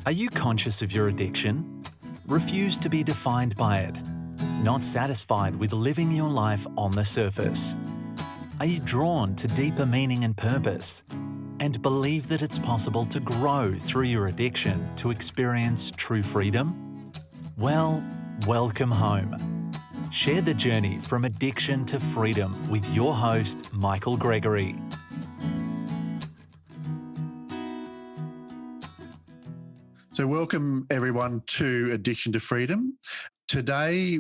Are you conscious of your addiction? Refuse to be defined by it? Not satisfied with living your life on the surface? Are you drawn to deeper meaning and purpose? And believe that it's possible to grow through your addiction to experience true freedom? Well, welcome home. Share the journey from addiction to freedom with your host, Michael Gregory. So welcome everyone to Addiction to Freedom. Today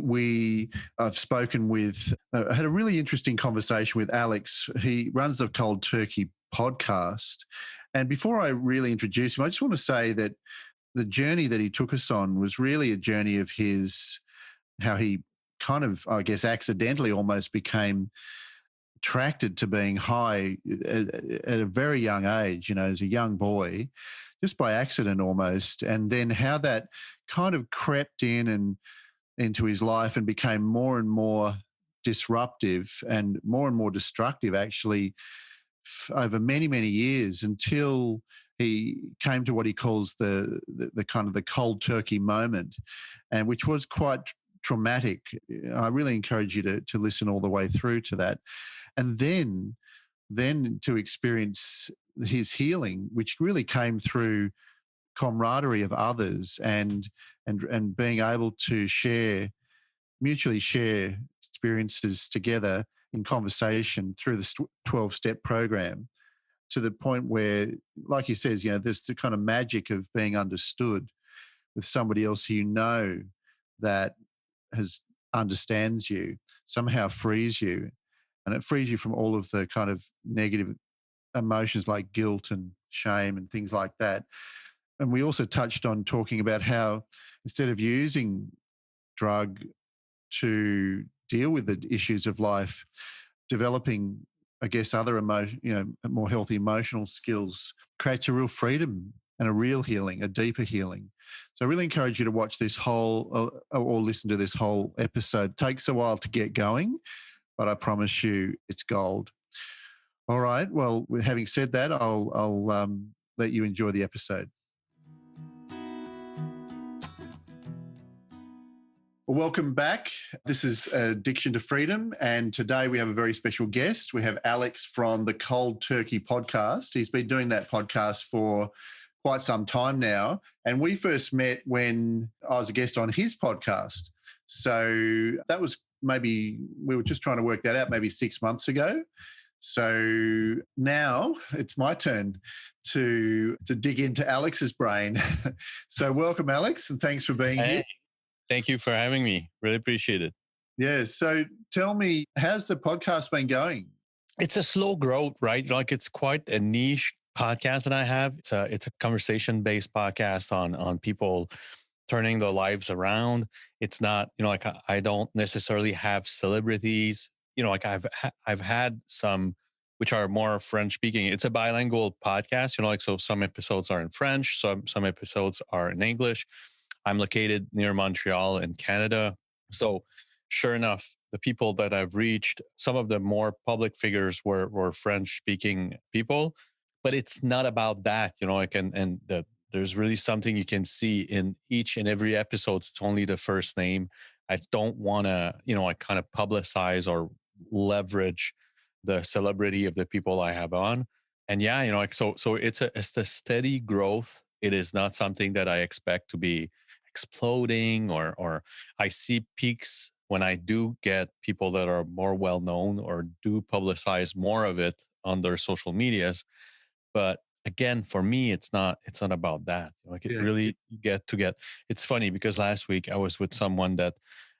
I've spoken with, I had a really interesting conversation with Alex. He runs the Cold Turkey podcast. And before I really introduce him, I just want to say that the journey that he took us on was really a journey of his, how he kind of, I guess, accidentally almost became attracted to being high at a very young age, as a young boy, just by accident almost, and then how that kind of crept in and into his life and became more and more disruptive and more destructive actually over many, many years until he came to what he calls the kind of the cold turkey moment, and which was quite traumatic. I really encourage you to listen all the way through to that. And then to experience his healing, which really came through camaraderie of others and being able to mutually share experiences together in conversation through the 12-step program, to the point where, like he says, there's the kind of magic of being understood with somebody else who that understands you, somehow frees you. And it frees you from all of the kind of negative emotions like guilt and shame and things like that. And we also touched on talking about how instead of using drug to deal with the issues of life, developing, I guess, other more healthy emotional skills creates a real freedom and a real healing, a deeper healing. So I really encourage you to watch this whole or listen to this whole episode. It takes a while to get going, but I promise you it's gold. All right. Well, having said that, I'll let you enjoy the episode. Well, welcome back. This is Addiction to Freedom, and today we have a very special guest. We have Alex from the Cold Turkey podcast. He's been doing that podcast for quite some time now, and we first met when I was a guest on his podcast. So that was we were just trying to work that out maybe 6 months ago. So now it's my turn to dig into Alex's brain. So welcome, Alex, and thanks for being here. Thank you for having me. Really appreciate it. Yeah. So tell me, how's the podcast been going? It's a slow growth, right? Like, it's quite a niche podcast that I have. It's a conversation-based podcast on people turning their lives around. It's not, like, I don't necessarily have celebrities. Like, I've had some which are more French speaking. It's a bilingual podcast, like, so some episodes are in French, some episodes are in English. I'm located near Montreal in Canada. So sure enough, the people that I've reached, some of the more public figures were French speaking people, but it's not about that, there's really something you can see in each and every episode. It's only the first name. I don't want to, I kind of publicize or leverage the celebrity of the people I have on. And yeah, so it's a steady growth. It is not something that I expect to be exploding, or I see peaks when I do get people that are more well-known or do publicize more of it on their social medias. But again, for me, it's not about that. Really get. It's funny because last week I was with someone that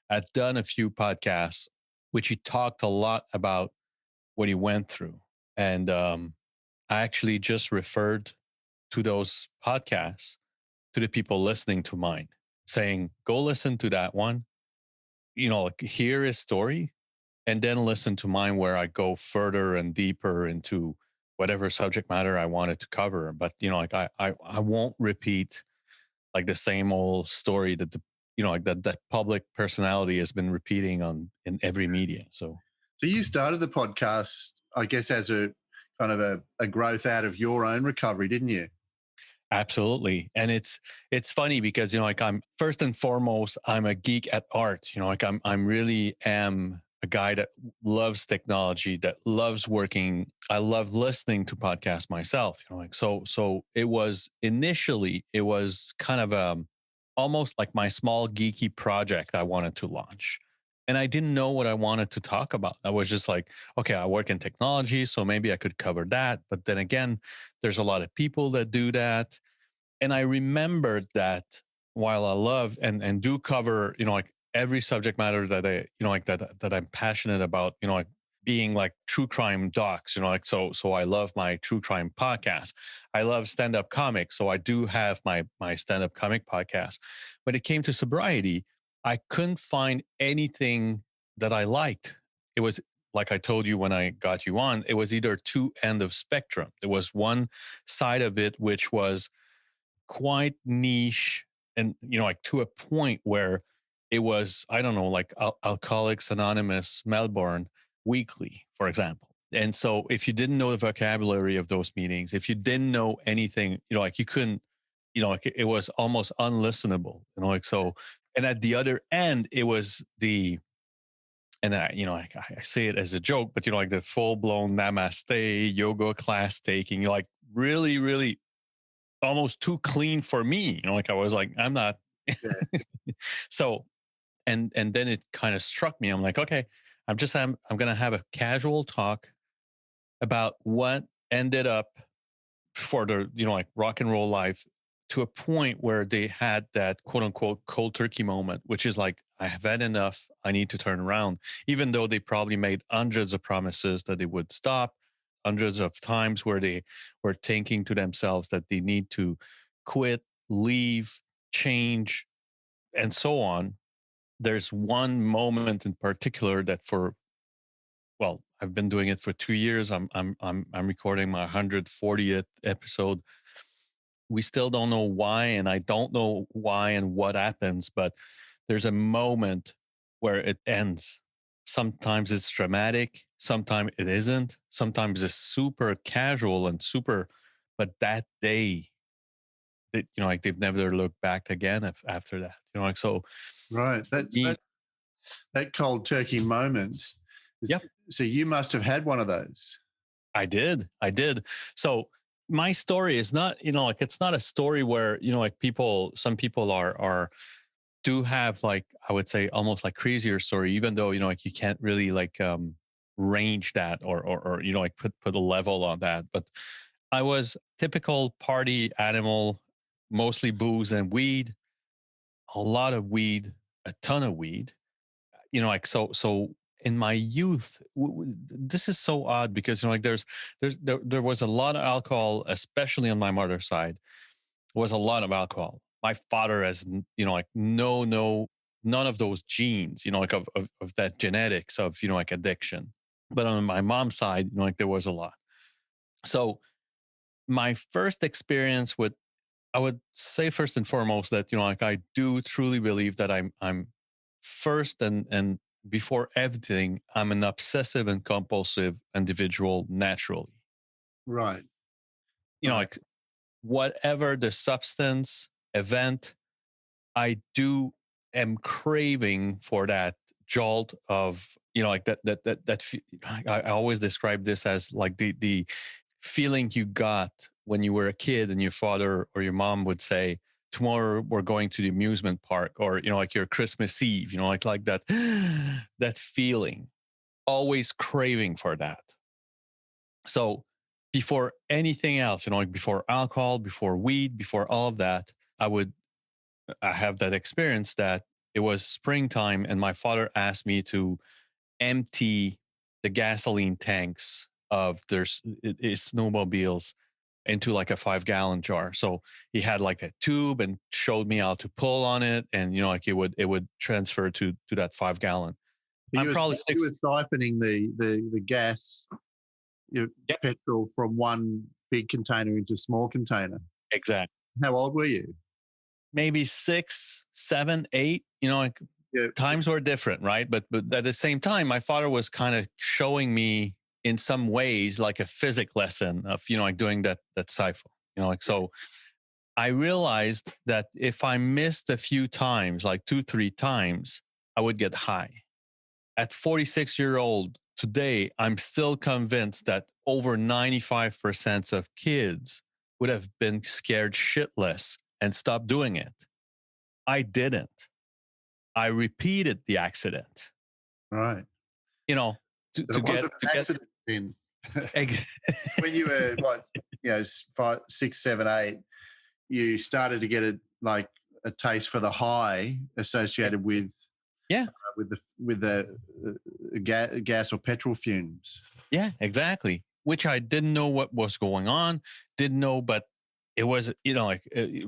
had done a few podcasts, which he talked a lot about what he went through. And I actually just referred to those podcasts to the people listening to mine, saying, go listen to that one, hear his story, and then listen to mine where I go further and deeper into whatever subject matter I wanted to cover. But, I won't repeat like the same old story that that public personality has been repeating in every media. So you started the podcast, I guess, as a kind of a growth out of your own recovery, didn't you? Absolutely. And it's funny because, like, I'm first and foremost, I'm a geek at art. Like, I'm really am a guy that loves technology, that loves working. I love listening to podcasts myself. Like, so it was initially, it was kind of almost like my small geeky project I wanted to launch. And I didn't know what I wanted to talk about. I was just like, okay, I work in technology, so maybe I could cover that. But then again, there's a lot of people that do that. And I remembered that while I love and do cover, like every subject matter that like that I'm passionate about, like being like true crime docs, like so I love my true crime podcast. I love stand-up comics. So I do have my stand-up comic podcast. When it came to sobriety, I couldn't find anything that I liked. It was like I told you when I got you on, it was either two end of spectrum. There was one side of it, which was quite niche and like to a point where it was, I don't know, like Alcoholics Anonymous Melbourne weekly, for example. And so if you didn't know the vocabulary of those meetings, if you didn't know anything, like you couldn't, like it was almost unlistenable, like so. And at the other end, it was the, and I say it as a joke, but like the full blown namaste yoga class taking, like really, really almost too clean for me. Like I was like, I'm not. Yeah. So, and then it kind of struck me. I'm like, okay, I'm gonna have a casual talk about what ended up for the like rock and roll life to a point where they had that quote unquote cold turkey moment, which is like, I have had enough. I need to turn around, even though they probably made hundreds of promises that they would stop, hundreds of times where they were thinking to themselves that they need to quit, leave, change, and so on. There's one moment in particular that I've been doing it for 2 years. I'm recording my 140th episode. We still don't know why, and I don't know why and what happens, but there's a moment where it ends. Sometimes it's dramatic, sometimes it isn't, sometimes it's super casual and super, but that day, like they've never looked back again after that. Like so. Right. For me, That cold turkey moment. yeah, So you must have had one of those. I did. So my story is not, like it's not a story where, like some people are do have, like, I would say almost like crazier story, even though, like you can't really like range that or like put a level on that. But I was typical party animal, mostly booze and weed, a lot of weed, a ton of weed, like so in my youth, this is so odd because like there was a lot of alcohol, especially on my mother's side. Was a lot of alcohol. My father has like no none of those genes, like of that genetics of like addiction. But on my mom's side, like there was a lot. So my first experience with, I would say first and foremost that like I do truly believe that I'm first and before everything, I'm an obsessive and compulsive individual naturally. Right. Right. Like whatever the substance, event, I do am craving for that jolt of like I always describe this as like the feeling you got when you were a kid and your father or your mom would say, tomorrow we're going to the amusement park, or like your Christmas Eve, like that that feeling, always craving for that. So before anything else, like before alcohol, before weed, before all of that, I have that experience that it was springtime and my father asked me to empty the gasoline tanks of his snowmobiles into like a 5 gallon jar. So he had like a tube and showed me how to pull on it, and like it would transfer to that 5 gallon. I'm probably You six. were siphoning the gas, Yep, petrol from one big container into a small container. exactly. How old were you? Maybe 6, 7, 8. Like Yeah. times were different, right? But at the same time, my father was kind of showing me in some ways like a physics lesson of like doing that siphon. Like so. I realized that if I missed a few times, like 2, 3 times, I would get high. At 46 year old today, I'm still convinced that over 95% of kids would have been scared shitless and stopped doing it. I didn't. I repeated the accident. Right. You know, So it wasn't an accident then. When you were what, 5, 6, 7, 8, you started to get a taste for the high associated with yeah, gas or petrol fumes. yeah, exactly. Which I didn't know what was going on, didn't know, but it was,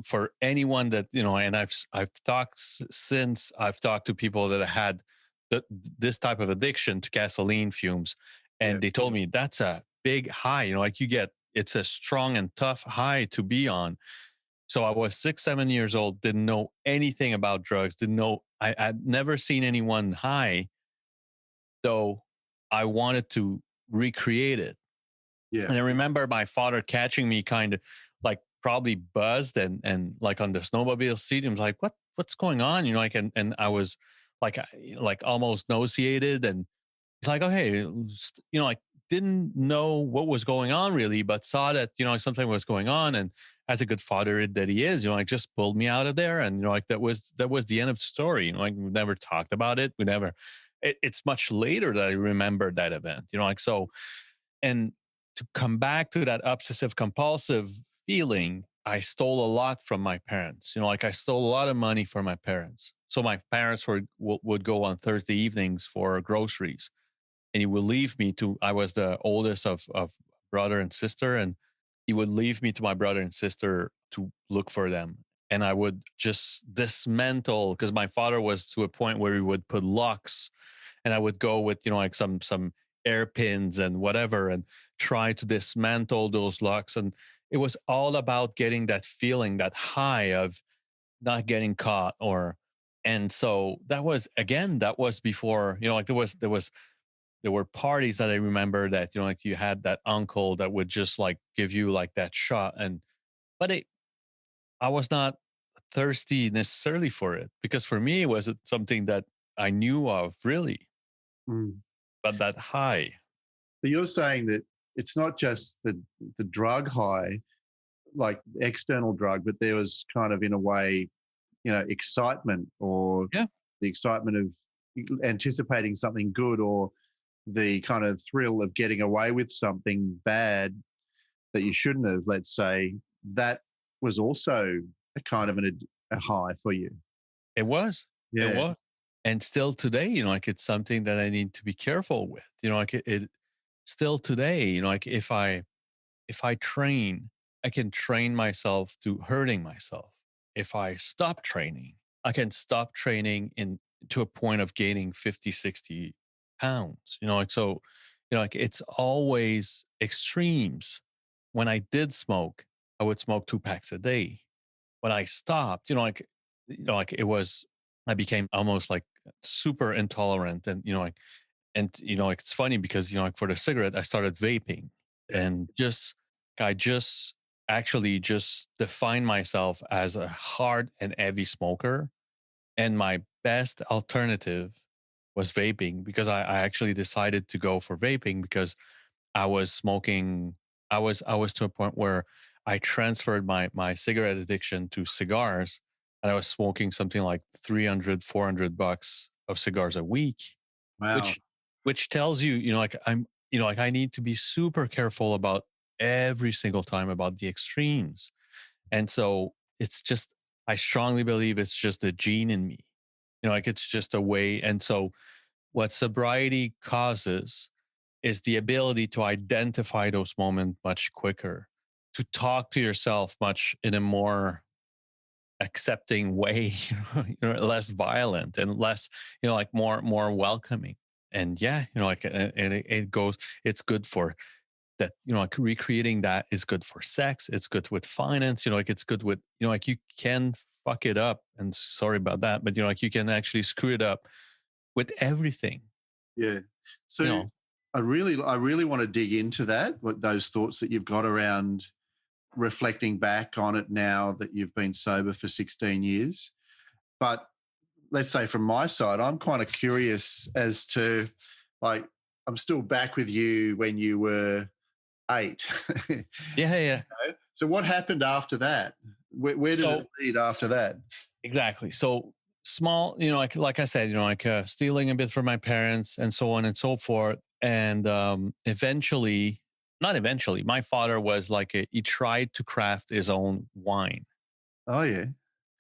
for anyone that, and I've talked since I've talked to people that had this type of addiction to gasoline fumes, and they told me that's a big high, it's a strong and tough high to be on. So I was 6, 7 years old, didn't know anything about drugs, didn't know, I'd never seen anyone high, though I wanted to recreate it. Yeah. And I remember my father catching me kind of like probably buzzed and like on the snowmobile seat. He was like, what's going on? And I was like almost nauseated. And it's like, okay, like didn't know what was going on really, but saw that, something was going on. And as a good father that he is, just pulled me out of there. And, that was the end of the story. We never talked about it. It's much later that I remember that event, so, and to come back to that obsessive compulsive feeling, I stole a lot from my parents. I stole a lot of money from my parents. So my parents would go on Thursday evenings for groceries, and he would leave me to. I was the oldest of brother and sister, and he would leave me to my brother and sister to look for them. And I would just dismantle, because my father was to a point where he would put locks, and I would go with some airpins and whatever, and try to dismantle those locks. And it was all about getting that feeling, that high of not getting caught. And so that was before, there were parties that I remember that, you had that uncle that would just like give you like that shot. But I was not thirsty necessarily for it, because for me, it was something that I knew of really, Mm. but that high. But you're saying that it's not just the drug high, like external drug, but there was kind of, in a way, excitement, or Yeah. the excitement of anticipating something good, or the kind of thrill of getting away with something bad that you shouldn't have, let's say, that was also a kind of a high for you. It was. It Yeah. was. And still today, it's something that I need to be careful with. It still today, if I train, I can train myself to hurting myself. If I stop training, I can stop training to a point of gaining 50, 60 pounds. So, it's always extremes. When I did smoke, I would smoke 2 packs a day. When I stopped, it was, I became almost like super intolerant. And, it's funny because, for the cigarette, I started vaping, and I just actually just defined myself as a hard and heavy smoker. And my best alternative was vaping, because I actually decided to go for vaping because I was smoking. I was to a point where I transferred my cigarette addiction to cigars, and I was smoking something like 300, $400 of cigars a week, Wow. which tells you, I need to be super careful about every single time about the extremes. And so it's just, I strongly believe it's just a gene in me, it's just a way. And so what sobriety causes is the ability to identify those moments much quicker, to talk to yourself much in a more accepting way, less violent and less, like more welcoming. And yeah, and it goes, it's good for that, like recreating that is good for sex. It's good with finance, it's good with, you can fuck it up. And sorry about that, but you can actually screw it up with everything. Yeah. So I really want to dig into that, what those thoughts that you've got around reflecting back on it now that you've been sober for 16 years. But let's say from my side, I'm kind of curious as to, like, I'm still back with you when you were 8. Yeah, yeah. So what happened after that? Where did it So lead after that? exactly. So small, like I said, stealing a bit from my parents and so on and so forth. And eventually, not eventually, my father was like he tried to craft his own wine, Oh, yeah.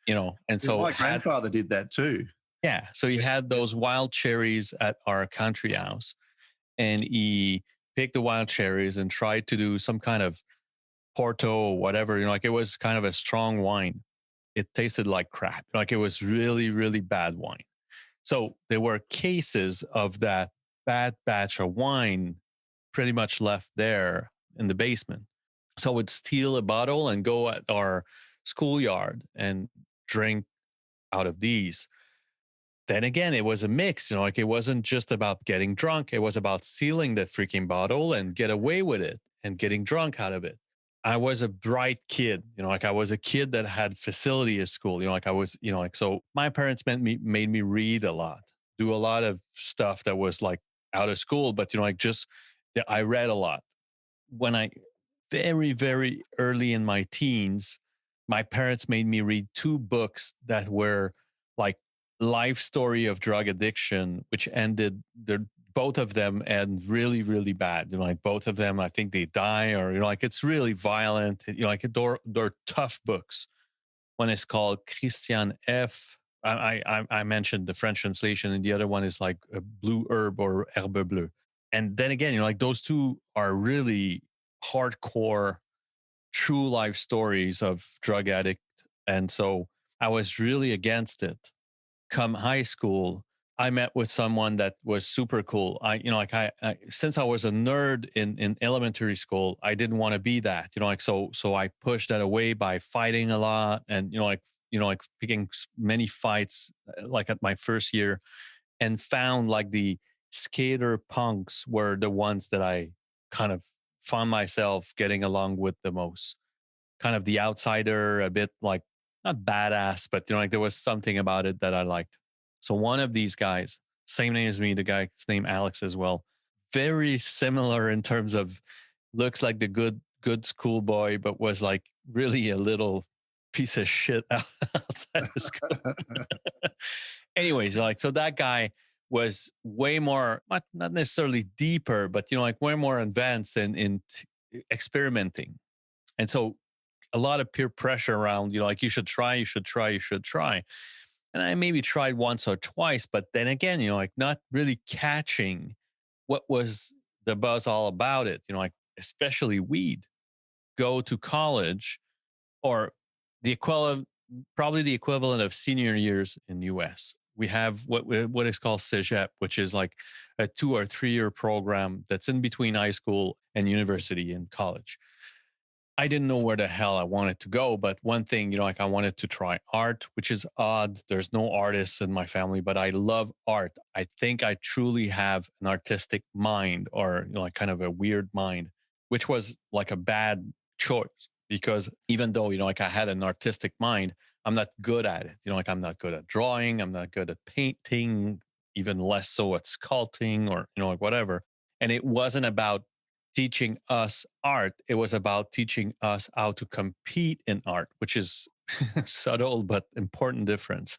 and Yeah, so my had grandfather did that too. yeah, so he had those wild cherries at our country house, and he picked the wild cherries and tried to do some kind of Porto or whatever, like it was kind of a strong wine. It tasted like crap. Like it was really, really bad wine. So there were cases of that bad batch of wine pretty much left there in the basement. So I would steal a bottle and go at our schoolyard and drink out of these. Then again, it was a mix, like it wasn't just about getting drunk. It was about stealing the freaking bottle and get away with it and getting drunk out of it. I was a bright kid, like I was a kid that had facility at school, like I was, so my parents made me read a lot, do a lot of stuff that was like out of school, but like just I read a lot. When I very, very early in my teens, my parents made me read 2 books that were like life story of drug addiction, which ended both of them end really, really bad. Like both of them, I think they die, or like it's really violent. Like they're tough books. One is called Christian F. I mentioned the French translation, and the other one is like a Blue Herb or Herbe Bleue. And then again, like those two are really hardcore, true life stories of drug addict. And so I was really against it. Come high school, I met with someone that was super cool. I since I was a nerd in elementary school, I didn't want to be that. So I pushed that away by fighting a lot, and like picking many fights, like at my first year, and found like the skater punks were the ones that I kind of found myself getting along with the most. Kind of the outsider, a bit like not badass, but like there was something about it that I liked. So one of these guys, same name as me, the guy's name Alex as well, very similar in terms of looks like the good schoolboy, but was like really a little piece of shit outside of school. Anyways, like so that guy was way more not necessarily deeper, but like way more advanced in experimenting. And so a lot of peer pressure around, like you should try, you should try, you should try. And I maybe tried once or twice, but then again, like not really catching what was the buzz all about it, like especially weed. Go to college, or the equivalent, probably the equivalent of senior years in US. We have what is called CEGEP, which is like a 2 or 3 year program that's in between high school and university and college. I didn't know where the hell I wanted to go, but one thing, like I wanted to try art, which is odd. There's no artists in my family, but I love art. I think I truly have an artistic mind, or like kind of a weird mind, which was like a bad choice, because even though, like I had an artistic mind, I'm not good at it. Like I'm not good at drawing, I'm not good at painting, even less so at sculpting, or, like whatever. And it wasn't about teaching us art. It was about teaching us how to compete in art, which is subtle but important difference.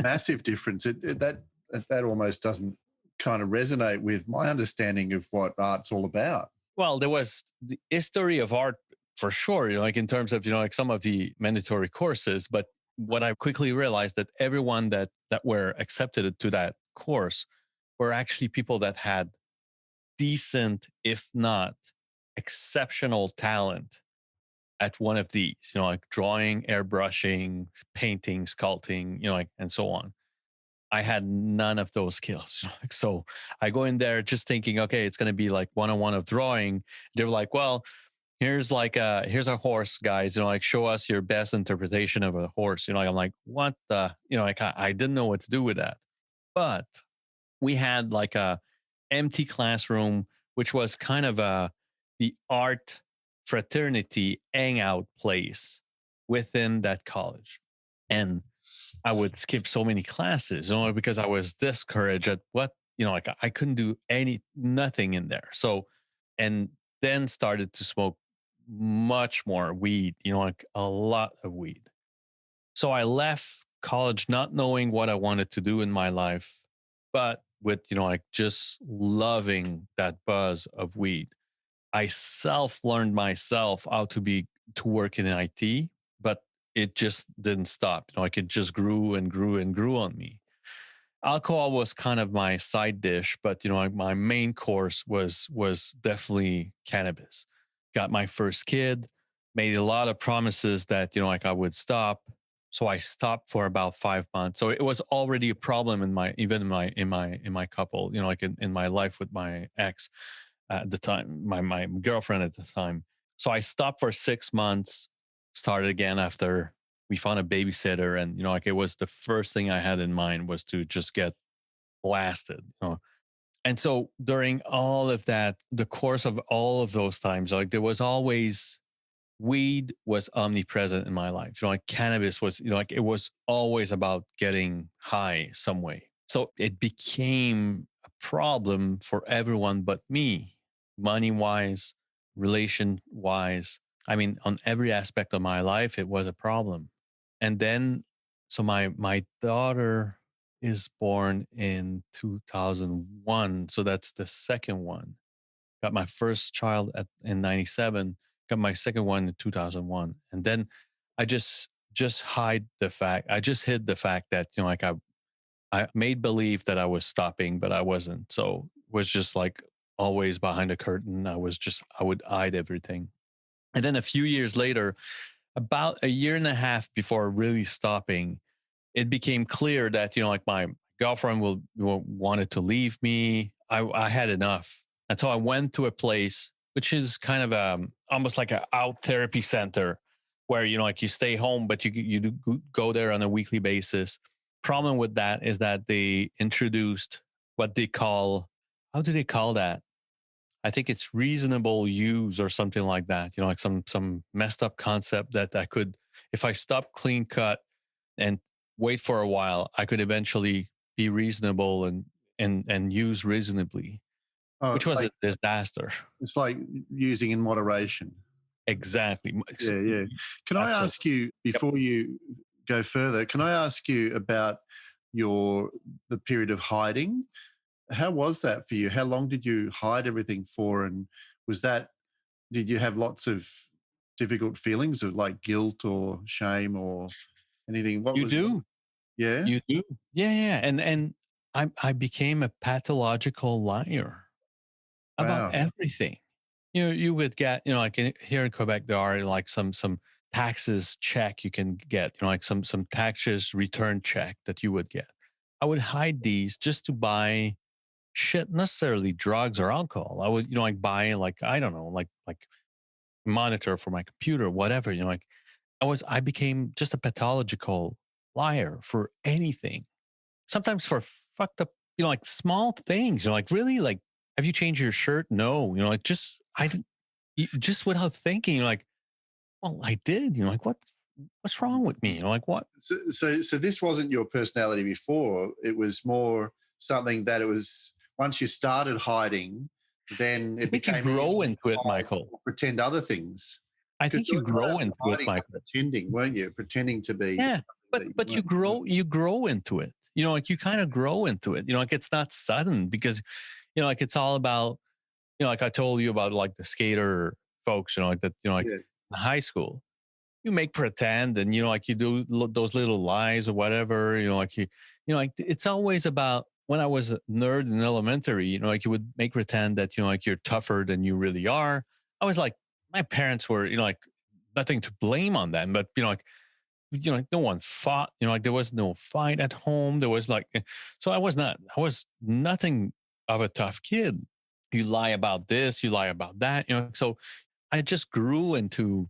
Massive difference. That almost doesn't kind of resonate with my understanding of what art's all about. Well, there was the history of art for sure, like in terms of, like some of the mandatory courses. But what I quickly realized that everyone that were accepted to that course were actually people that had decent, if not exceptional talent at one of these, like drawing, airbrushing, painting, sculpting, like, and so on. I had none of those skills. So I go in there just thinking, okay, it's going to be like one-on-one of drawing. They're like, well, here's a horse, guys, like show us your best interpretation of a horse. Like, I'm like, what the, like I didn't know what to do with that. But we had like a empty classroom, which was kind of the art fraternity hangout place within that college. And I would skip so many classes, because I was discouraged at what, like I couldn't do nothing in there. So, and then started to smoke much more weed, like a lot of weed. So I left college not knowing what I wanted to do in my life, but with, like just loving that buzz of weed. I self learned myself how to work in IT, but it just didn't stop. Like it just grew and grew and grew on me. Alcohol was kind of my side dish, but like my main course was definitely cannabis. Got my first kid, made a lot of promises that like I would stop. So I stopped for about 5 months. So it was already a problem in my even in my couple, like in my life with my ex at the time, my girlfriend at the time. So I stopped for 6 months, started again after we found a babysitter, and like it was the first thing I had in mind was to just get blasted. And so during all of that, the course of all of those times, like there was always weed was omnipresent in my life. Like cannabis was, like it was always about getting high some way. So it became a problem for everyone but me, money wise, relation wise. I mean, on every aspect of my life, it was a problem. And then, so my daughter is born in 2001. So that's the second one. Got my first child in 97, got my second one in 2001. And then I just hide the fact, I just hid the fact that, like I made believe that I was stopping, but I wasn't. So was just like always behind a curtain. I would hide everything. And then a few years later, about a year and a half before really stopping, it became clear that, like my girlfriend wanted to leave me. I had enough. And so I went to a place, which is kind of almost like a out therapy center where, like you stay home, but you do go there on a weekly basis. Problem with that is that they introduced what they call, how do they call that? I think it's reasonable use or something like that. Like some messed up concept that I could, if I stop clean cut and wait for a while, I could eventually be reasonable and use reasonably, Oh, which was a like disaster. it's like using in moderation. Exactly. Yeah, yeah. Can I Absolutely. ask you Yep. before you go further? Can I ask you about your the period of hiding? How was that for you? How long did you hide everything for? And was that did you have lots of difficult feelings of like guilt or shame or anything? What You was do. yeah? You do. Yeah, yeah. And I became a pathological liar about Wow. everything. You would get, like here in Quebec, there are like some taxes check you can get, like some taxes return check that you would get. I would hide these just to buy shit, necessarily drugs or alcohol. I would, like buy like, I don't know, like monitor for my computer, whatever, like I became just a pathological liar for anything. Sometimes for fucked up, like small things, like really like, have you changed your shirt? No, like just, I didn't, just without thinking, like, well, I did, like, what's wrong with me? Like what? So this wasn't your personality before. It was more something that it was once you started hiding, then I it think you became easy grow to into it, hide Michael. or pretend other things. I Because think you you were grow only into it, hiding but Michael. pretending, weren't you? Pretending to be Yeah, something that you but weren't. you grow into it. Like you kind of grow into it. Like it's not sudden because like it's all about like I told you about like the skater folks. Like that. Like Yeah. in high school, you make pretend and like you do those little lies or whatever. Like like it's always about when I was a nerd in elementary. Like you would make pretend that like you're tougher than you really are. I was like my parents were like nothing to blame on them, but like like no one fought, like there was no fight at home. There was like, so I was nothing of a tough kid. You lie about this, you lie about that, so I just grew into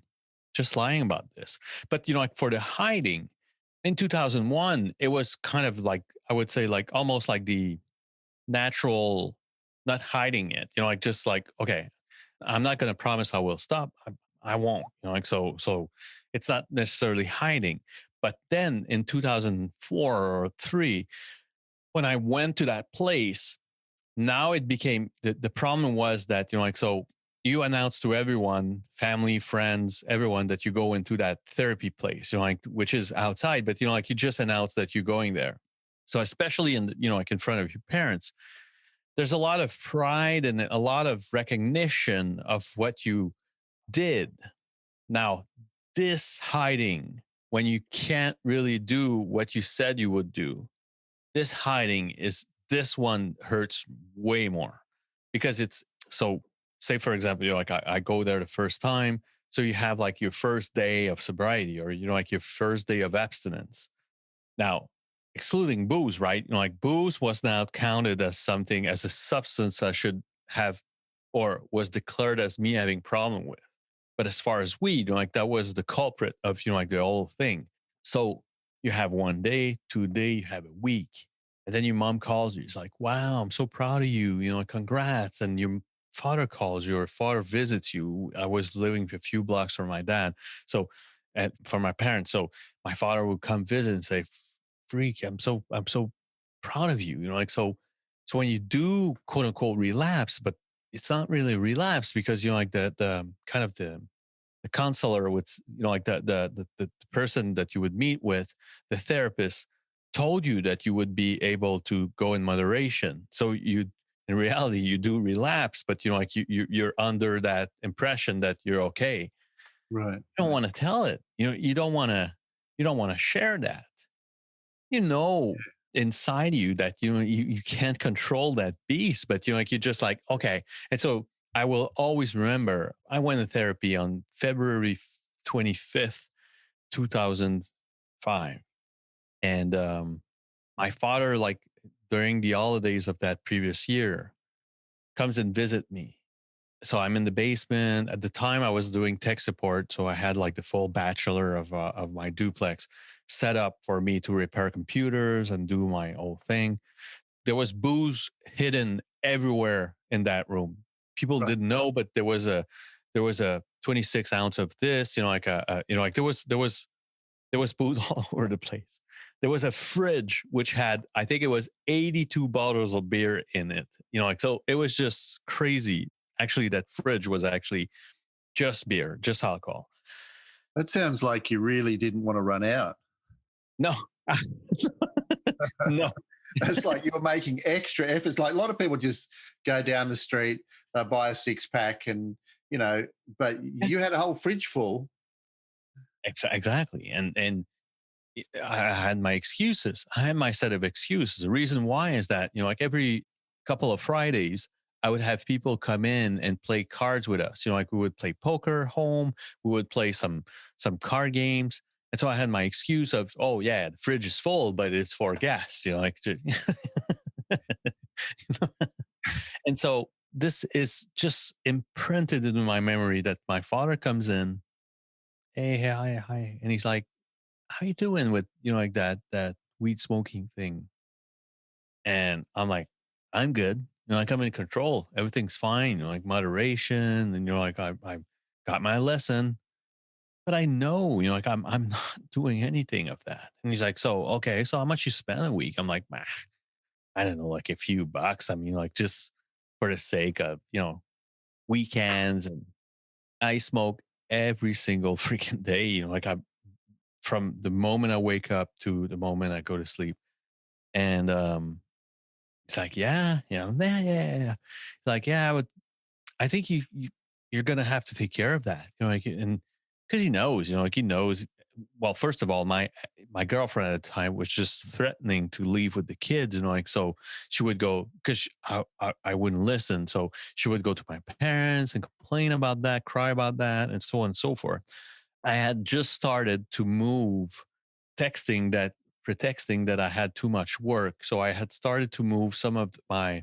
just lying about this. But, like for the hiding in 2001, it was kind of like, I would say like almost like the natural, not hiding it, like just like, okay, I'm not going to promise I will stop. I won't. So it's not necessarily hiding. But then in 2004 or three, when I went to that place, now it became the problem was that, so you announce to everyone, family, friends, everyone, that you go into that therapy place, which is outside, but you just announce that you're going there. So especially in, in front of your parents, there's a lot of pride and a lot of recognition of what you did. Now, this hiding when you can't really do what you said you would do, this hiding is this one hurts way more because it's so, say for example, I go there the first time. So you have like your first day of sobriety or, like your first day of abstinence. Now, excluding booze, right? Like booze was now counted as something, as a substance I should have, or was declared as me having problem with. But as far as weed, like that was the culprit of, like the whole thing. So you have 1 day, 2 day, you have a week. And then your mom calls you. It's like, wow, I'm so proud of you. Congrats. And your father calls you, your father visits you. I was living a few blocks from my dad. So, and from my parents. So my father would come visit and say, freak, I'm so proud of you. So when you do quote unquote relapse, but it's not really relapse because, like the kind of the counselor would, like the person that you would meet with, the therapist told you that you would be able to go in moderation. So you, in reality, you do relapse, but you're under that impression that you're okay. Right. You don't want to tell it. You don't want to share that. Inside you that you can't control that beast, but you're just like, okay. And so I will always remember I went to therapy on February 25th, 2005. And my father, like during the holidays of that previous year, comes and visit me. So I'm in the basement. At the time I was doing tech support. So I had like the full bachelor of my duplex set up for me to repair computers and do my whole thing. There was booze hidden everywhere in that room. People Right. didn't know, but there was a 26 ounce of this, like there was booze all over the place. There was a fridge which had, I think it was 82 bottles of beer in it. So it was just crazy. Actually, that fridge was actually just beer, just alcohol. That sounds like you really didn't want to run out. No, no, It's like you're making extra efforts. Like a lot of people just go down the street, buy a 6-pack, and but you had a whole fridge full. exactly. And I had my excuses. I had my set of excuses. The reason why is that, like every couple of Fridays, I would have people come in and play cards with us. Like we would play poker home, we would play some card games. And so I had my excuse of, oh yeah, the fridge is full, but it's for guests, and so this is just imprinted into my memory that my father comes in, hey, hi, hi. And he's like, how you doing with, like that weed smoking thing? And I'm like, I'm good. Like I'm in control. Everything's fine. Like moderation. And like, I got my lesson, but I know, like I'm not doing anything of that. And he's like, so, okay. So how much you spend a week? I'm like, I don't know, like a few bucks. I mean, like just for the sake of, weekends. And I smoke every single freaking day. Like I, from the moment I wake up to the moment I go to sleep. And, it's like, yeah, yeah, yeah, yeah. Like, yeah, I think you're gonna have to take care of that, like, and because he knows, like he knows. Well, first of all, my girlfriend at the time was just threatening to leave with the kids, and like so she would go because I wouldn't listen, so she would go to my parents and complain about that, cry about that, and so on and so forth. I had just started to move, texting that pretexting that I had too much work. So I had started to move some of my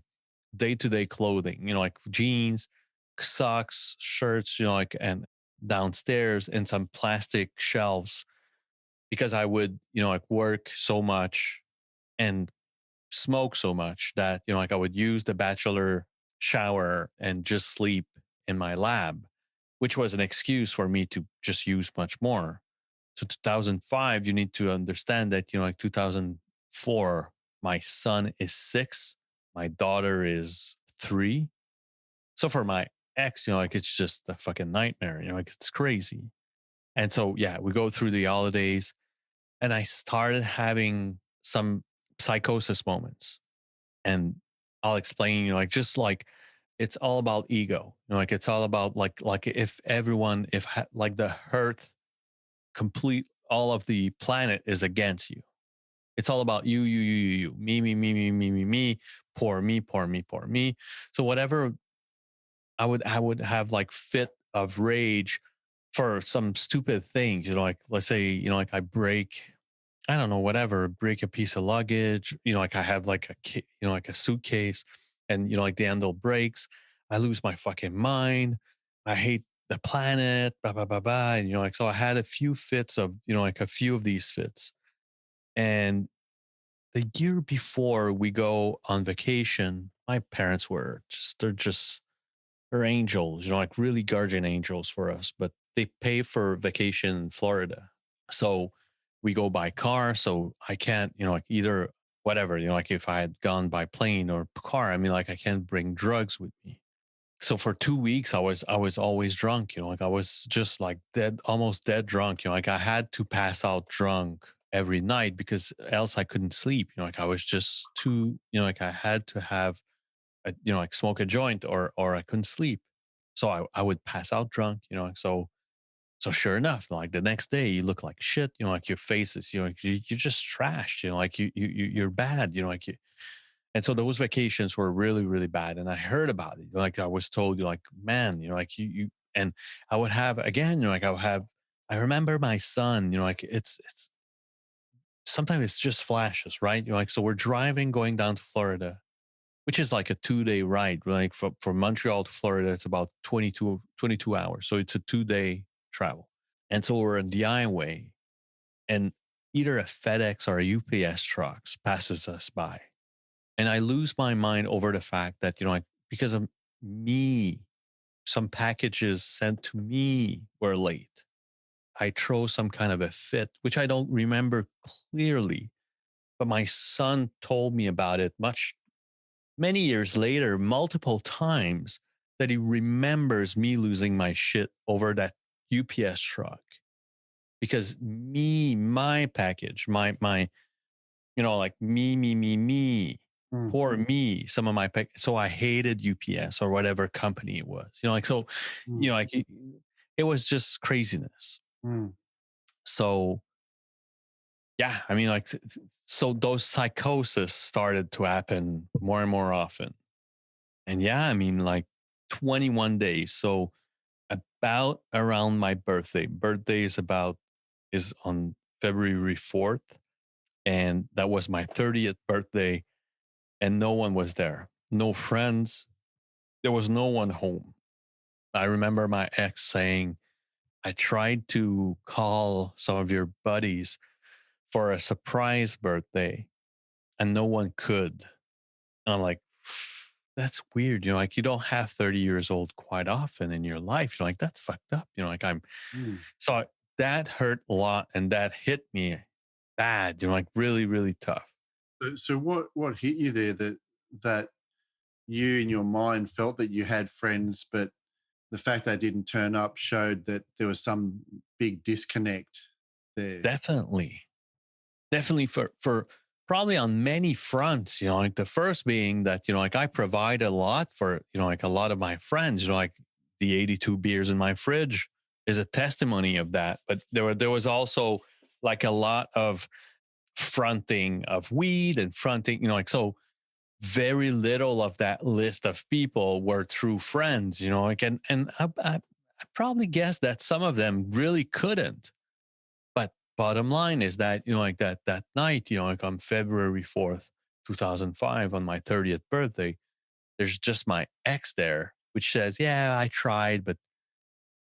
day-to-day clothing, like jeans, socks, shirts, like and downstairs in some plastic shelves because I would, like work so much and smoke so much that, like I would use the bachelor shower and just sleep in my lab, which was an excuse for me to just use much more. So 2005, you need to understand that, like 2004, my son is 6, my daughter is 3. So for my ex, like it's just a fucking nightmare, like it's crazy. And so, yeah, we go through the holidays and I started having some psychosis moments. And I'll explain, like, just like it's all about ego, like it's all about like if everyone, if like the earth complete, all of the planet is against you. It's all about you, me, poor me, poor me, poor me. So whatever I would have like fit of rage for some stupid things, like let's say, like I break, I don't know, whatever, break a piece of luggage, like I have like like a suitcase and, like the handle breaks. I lose my fucking mind. I hate the planet, blah, blah, blah, blah. And, like, so I had a few fits of, like a few of these fits. And the year before we go on vacation, my parents they're angels, like really guardian angels for us, but they pay for vacation in Florida. So we go by car. So I can't, like either whatever, like if I had gone by plane or car, I mean, like I can't bring drugs with me. So for 2 weeks, I was always drunk, like I was just like dead, almost dead drunk, like I had to pass out drunk every night because else I couldn't sleep. Like I was just too, like I had to have like smoke a joint or I couldn't sleep. So I would pass out drunk, so sure enough, like the next day you look like shit, like your face is, like you're just trashed, like you're bad, like you. And so those vacations were really, really bad. And I heard about it. Like I was told, like, man, like and I would have again, like I remember my son, like it's sometimes it's just flashes, right? Like, so we're driving, going down to Florida, which is like a 2-day ride. Like from Montreal to Florida, it's about 22 hours. So it's a 2-day travel. And so we're on the highway and either a FedEx or a UPS trucks passes us by. And I lose my mind over the fact that, like, because of me, some packages sent to me were late. I throw some kind of a fit, which I don't remember clearly, but my son told me about it many years later, multiple times, that he remembers me losing my shit over that UPS truck because my package, my, like me, Mm, poor me, some of my pack. So I hated UPS or whatever company it was, like, so, mm, like it was just craziness. mm. So yeah, I mean, like, so those psychosis started to happen more and more often. And yeah, I mean, like 21 days. So about around my birthday. Birthday is on February 4th. And that was my 30th birthday. And no one was there. No friends. There was no one home. I remember my ex saying, I tried to call some of your buddies for a surprise birthday and no one could. And I'm like, that's weird. Like you don't have 30 years old quite often in your life. Like that's fucked up. Like Mm. so that hurt a lot and that hit me bad, like really, really tough. So what hit you there that you in your mind felt that you had friends, but the fact they didn't turn up showed that there was some big disconnect there? Definitely. Definitely for probably on many fronts, like the first being that, like I provide a lot for, like a lot of my friends, like the 82 beers in my fridge is a testimony of that. But there was also like a lot of fronting of weed and fronting, like, so very little of that list of people were true friends, like, and I probably guess that some of them really couldn't. But bottom line is that, like that night, like on February 4th, 2005, on my 30th birthday, there's just my ex there, which says, yeah, I tried, but,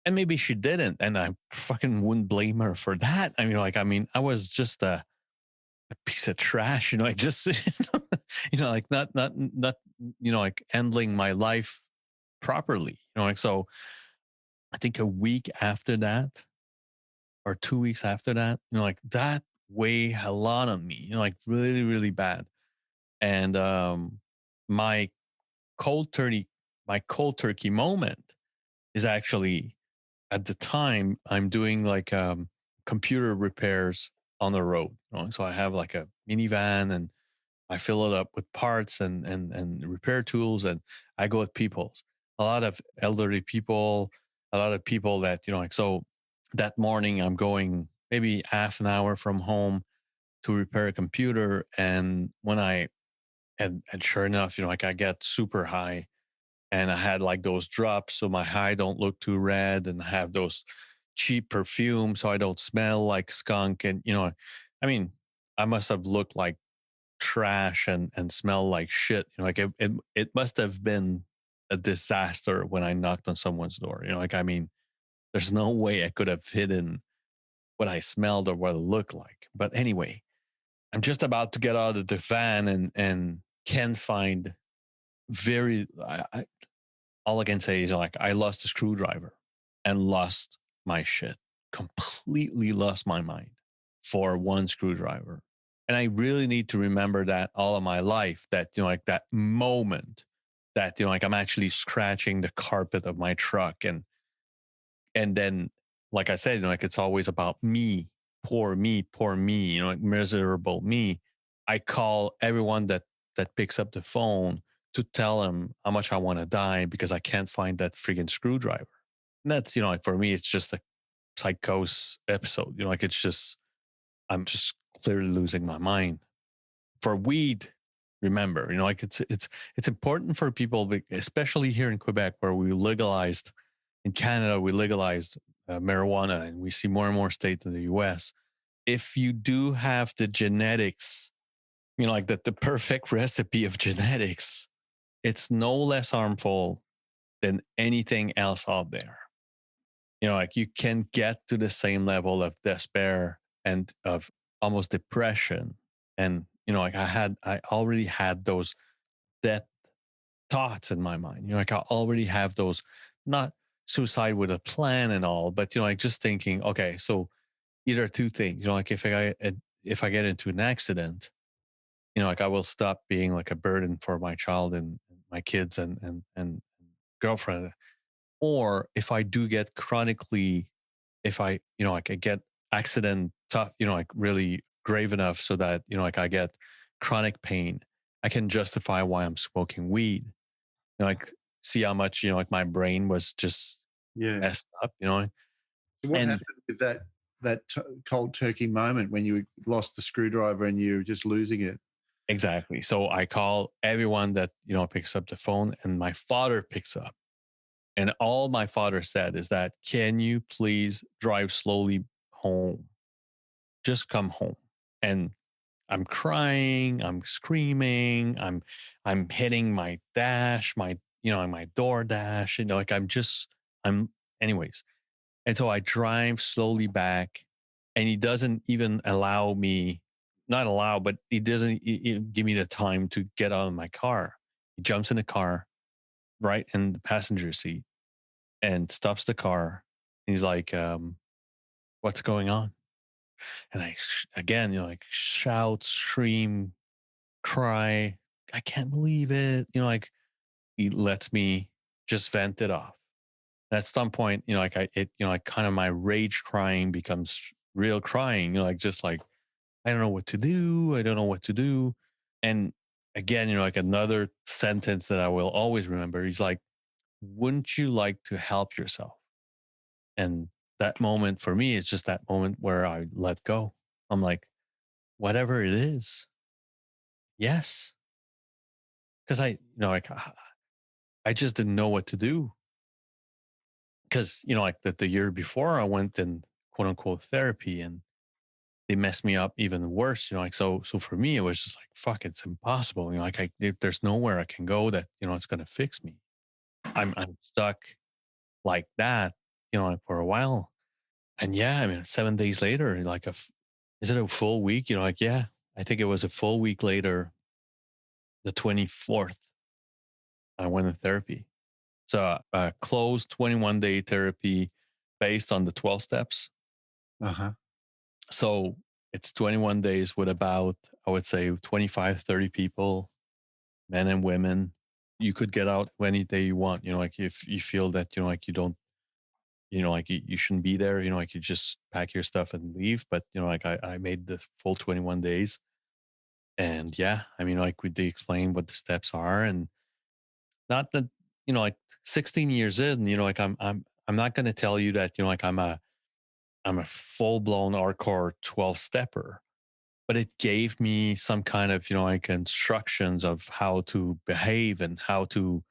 and maybe she didn't. And I fucking wouldn't blame her for that. I was just a piece of trash, I just, like not, like handling my life properly, like, so I think a week after that or 2 weeks after that, like that weighed a lot on me, like really, really bad. And my cold turkey, my cold turkey moment is actually at the time I'm doing like computer repairs on the road. So I have like a minivan and I fill it up with parts and repair tools, and I go with people's a lot of elderly people, a lot of people that like so. That morning, I'm going maybe half an hour from home to repair a computer, and when I and sure enough, like I get super high, and I had like those drops so my high don't look too red, and I have those cheap perfume so I don't smell like skunk, and I mean, I must have looked like trash and smell like shit. Like it must have been a disaster when I knocked on someone's door. Like I mean, there's no way I could have hidden what I smelled or what it looked like. But anyway, I'm just about to get out of the van and can't find very. All I can say is like I lost a screwdriver and lost my shit. Completely lost my mind for one screwdriver. And I really need to remember that all of my life, that like that moment that like I'm actually scratching the carpet of my truck, and then like I said, like it's always about me, poor me, like miserable me. I call everyone that picks up the phone to tell them how much I want to die because I can't find that friggin' screwdriver. And that's, like for me, it's just a psychose episode. Like it's just I'm just clearly losing my mind. For weed, remember, like it's important for people, especially here in Quebec, where we legalized. In Canada, we legalized marijuana, and we see more and more states in the U.S. If you do have the genetics, like the perfect recipe of genetics, it's no less harmful than anything else out there. Like you can get to the same level of despair and of almost depression. And, like I already had those death thoughts in my mind. Like I already have those, not suicide with a plan and all, but, like just thinking, okay, so either two things, like if I get into an accident, like I will stop being like a burden for my child and my kids and girlfriend. Or if I do get chronically, if I, like I get accident tough, like really grave enough so that, like I get chronic pain, I can justify why I'm smoking weed. Like see how much, like my brain was just Yeah. messed up, So what and happened with that cold turkey moment when you lost the screwdriver and you were just losing it? exactly. So I call everyone that, picks up the phone, and my father picks up. And all my father said is that, can you please drive slowly home? Just come home. And I'm crying, I'm screaming, I'm hitting my dash, my door dash, like I'm anyways. And so I drive slowly back, and he doesn't even allow me, not allow, but he doesn't give me the time to get out of my car. He jumps in the car, right in the passenger seat, and stops the car. He's like, what's going on? And I, again, like shout, scream, cry. I can't believe it. Like he lets me just vent it off. And at some point, like like kind of my rage crying becomes real crying, like just like, I don't know what to do. I don't know what to do. And again, like another sentence that I will always remember, he's like, wouldn't you like to help yourself? And that moment for me is just that moment where I let go. I'm like, whatever it is, yes. Because like I just didn't know what to do. Because, like the year before I went in quote unquote therapy, and they messed me up even worse, like, so for me, it was just like, fuck, it's impossible. Like there's nowhere I can go that, it's going to fix me. I'm stuck like that, like for a while. And yeah, I mean, 7 days later, like is it a full week? Like, yeah, I think it was a full week later, the 24th, I went to therapy. So a closed 21-day therapy based on the 12 steps. Uh-huh. So it's 21 days with about, I would say, 25, 30 people, men and women. You could get out any day you want. Like if you feel that, like you don't, like you shouldn't be there, like you just pack your stuff and leave. But, like I made the full 21 days. And yeah, I mean, like they explain what the steps are, and not that, like 16 years in, like I'm not going to tell you that, like I'm a full blown hardcore 12 stepper, but it gave me some kind of, like instructions of how to behave and how to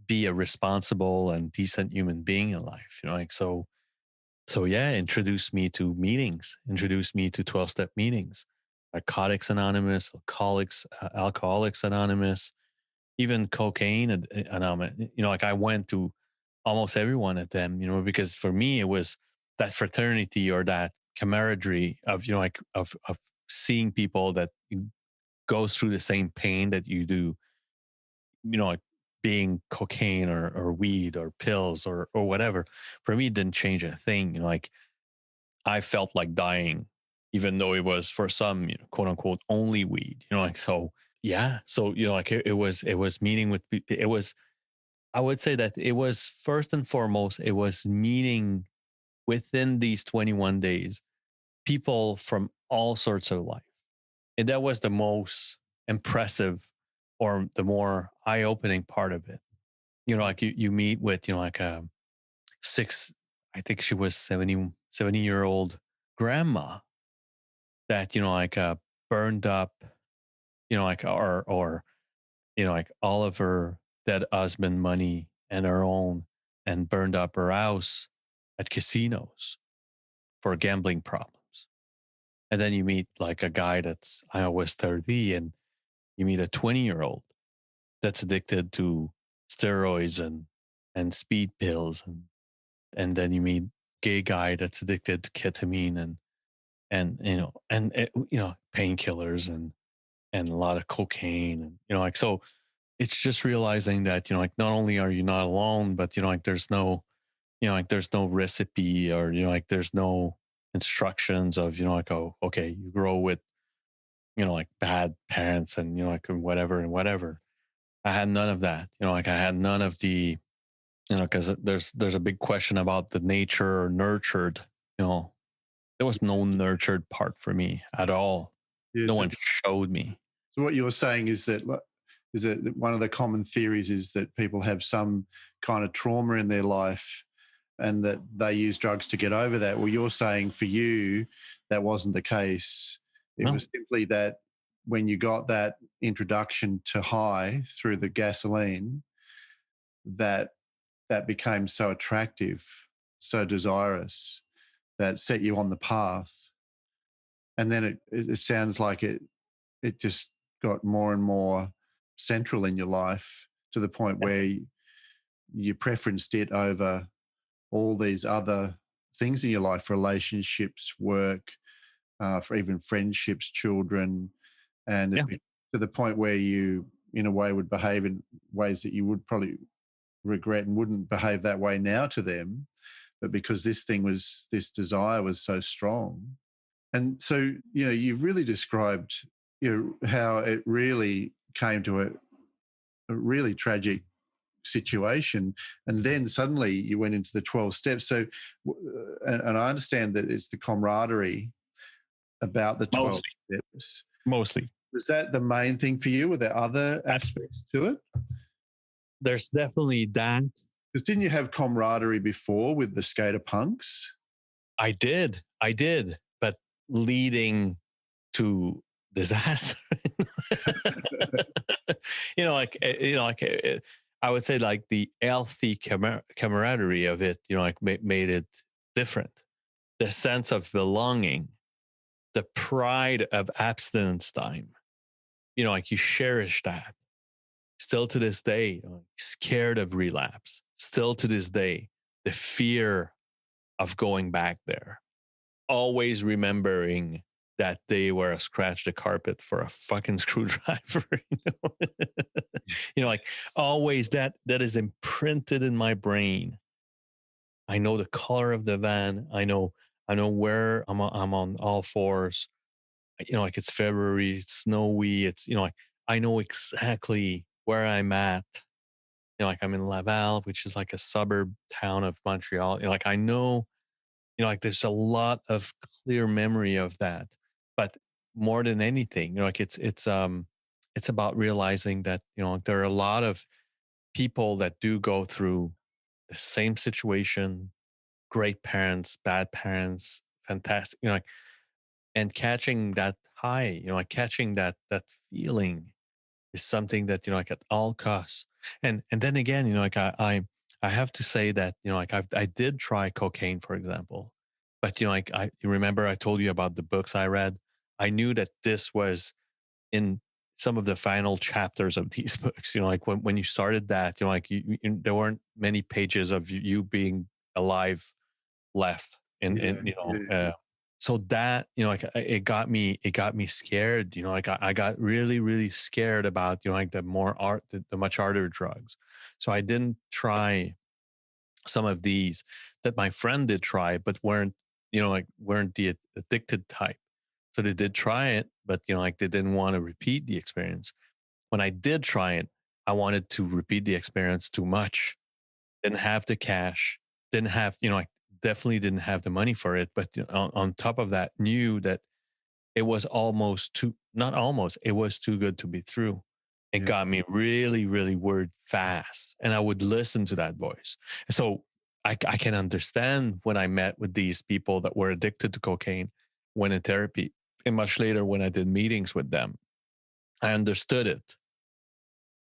be a responsible and decent human being in life, like so yeah, introduced me to meetings, introduced me to 12 step meetings, Narcotics Anonymous, Alcoholics Anonymous, even Cocaine Anonymous. Like I went to almost everyone at them, because for me it was that fraternity or that camaraderie of, like of seeing people that goes through the same pain that you do, like being cocaine or weed or pills or whatever. For me, it didn't change a thing. Like I felt like dying, even though it was for some, quote unquote, only weed, like, so yeah. So, like it was meeting with, it was, I would say that it was first and foremost, it was meeting within these 21 days, people from all sorts of life. And that was the most impressive or the more eye opening part of it. Like you meet with, like a six, I think she was 70-year-old grandma that, like burned up, like, or, like all of her dead husband money and her own, and burned up her house at casinos for gambling problems. And then you meet like a guy that's, I was 30, and you meet a 20-year-old that's addicted to steroids and speed pills, and then you meet gay guy that's addicted to ketamine and painkillers and a lot of cocaine, and like, so it's just realizing that, like not only are you not alone, but like there's no, like there's no recipe, or like there's no instructions of, like, oh, okay, you grow with, like bad parents and, like whatever and whatever. I had none of that. Like I had none of the, because there's a big question about the nature or nurtured. You know, there was no nurtured part for me at all. Yeah, No so, one showed me. so what you're saying is that one of the common theories is that people have some kind of trauma in their life and that they use drugs to get over that. Well, you're saying for you, that wasn't the case. It No, was simply that when you got that introduction to high through the gasoline, that that became so attractive, so desirous, that set you on the path. And then it sounds like it just got more and more central in your life to the point where you preferenced it over all these other things in your life, relationships, work, for even friendships, children, and yeah, to the point where you, in a way, would behave in ways that you would probably regret and wouldn't behave that way now to them, but because this desire was so strong. And so, you've really described, how it really came to a really tragic situation, and then suddenly you went into the 12 steps. So and I understand that it's the camaraderie about the 12 mostly, steps. mostly. Was that the main thing for you? Were there other aspects to it? There's definitely that. Because didn't you have camaraderie before with the skater punks? I did, but leading to disaster. I would say like the healthy camaraderie of it, like made it different. The sense of belonging, the pride of abstinence time, like you cherish that. Still to this day, scared of relapse. Still to this day, the fear of going back there. Always remembering that day where I scratched the carpet for a fucking screwdriver. Like always that is imprinted in my brain. I know the color of the van. I know where I'm on all fours. Like it's February, it's snowy. It's like I know exactly where I'm at. Like I'm in Laval, which is like a suburb town of Montreal. Like I know, like there's a lot of clear memory of that. But more than anything, like it's about realizing that, there are a lot of people that do go through the same situation, great parents, bad parents, fantastic, like, and catching that high, like catching that feeling is something that, like at all costs. And then again, like I have to say that, like I did try cocaine, for example, but like you remember I told you about the books I read. I knew that this was in some of the final chapters of these books. Like when you started that, like there weren't many pages of you being alive left, and Yeah, yeah, so that, like it got me scared. Like I got really really scared about, like the much harder drugs. So I didn't try some of these that my friend did try, but weren't the addicted type. So they did try it, but like they didn't want to repeat the experience. When I did try it, I wanted to repeat the experience too much. Didn't have the cash, didn't have, I definitely didn't have the money for it. But on top of that, knew that it was almost too, not almost, it was too good to be true. It yeah, got me really, really worried fast. And I would listen to that voice. So I can understand when I met with these people that were addicted to cocaine, went in therapy. And much later, when I did meetings with them, I understood it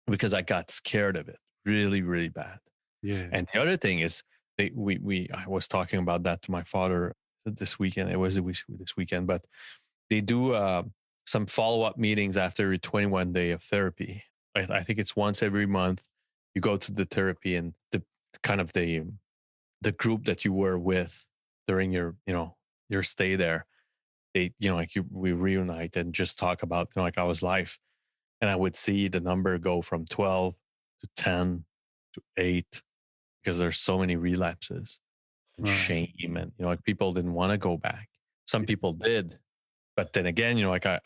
because I got scared of it really, really bad. yeah. And the other thing is, I was talking about that to my father this weekend. It was this weekend, but they do some follow up meetings after a 21 day of therapy. I think it's once every month. You go to the therapy, and the kind of the group that you were with during your stay there. We reunite and just talk about, like I was life, and I would see the number go from 12 to 10 to 8 because there's so many relapses and Right. shame, and like people didn't want to go back. Some people did, but then again, like I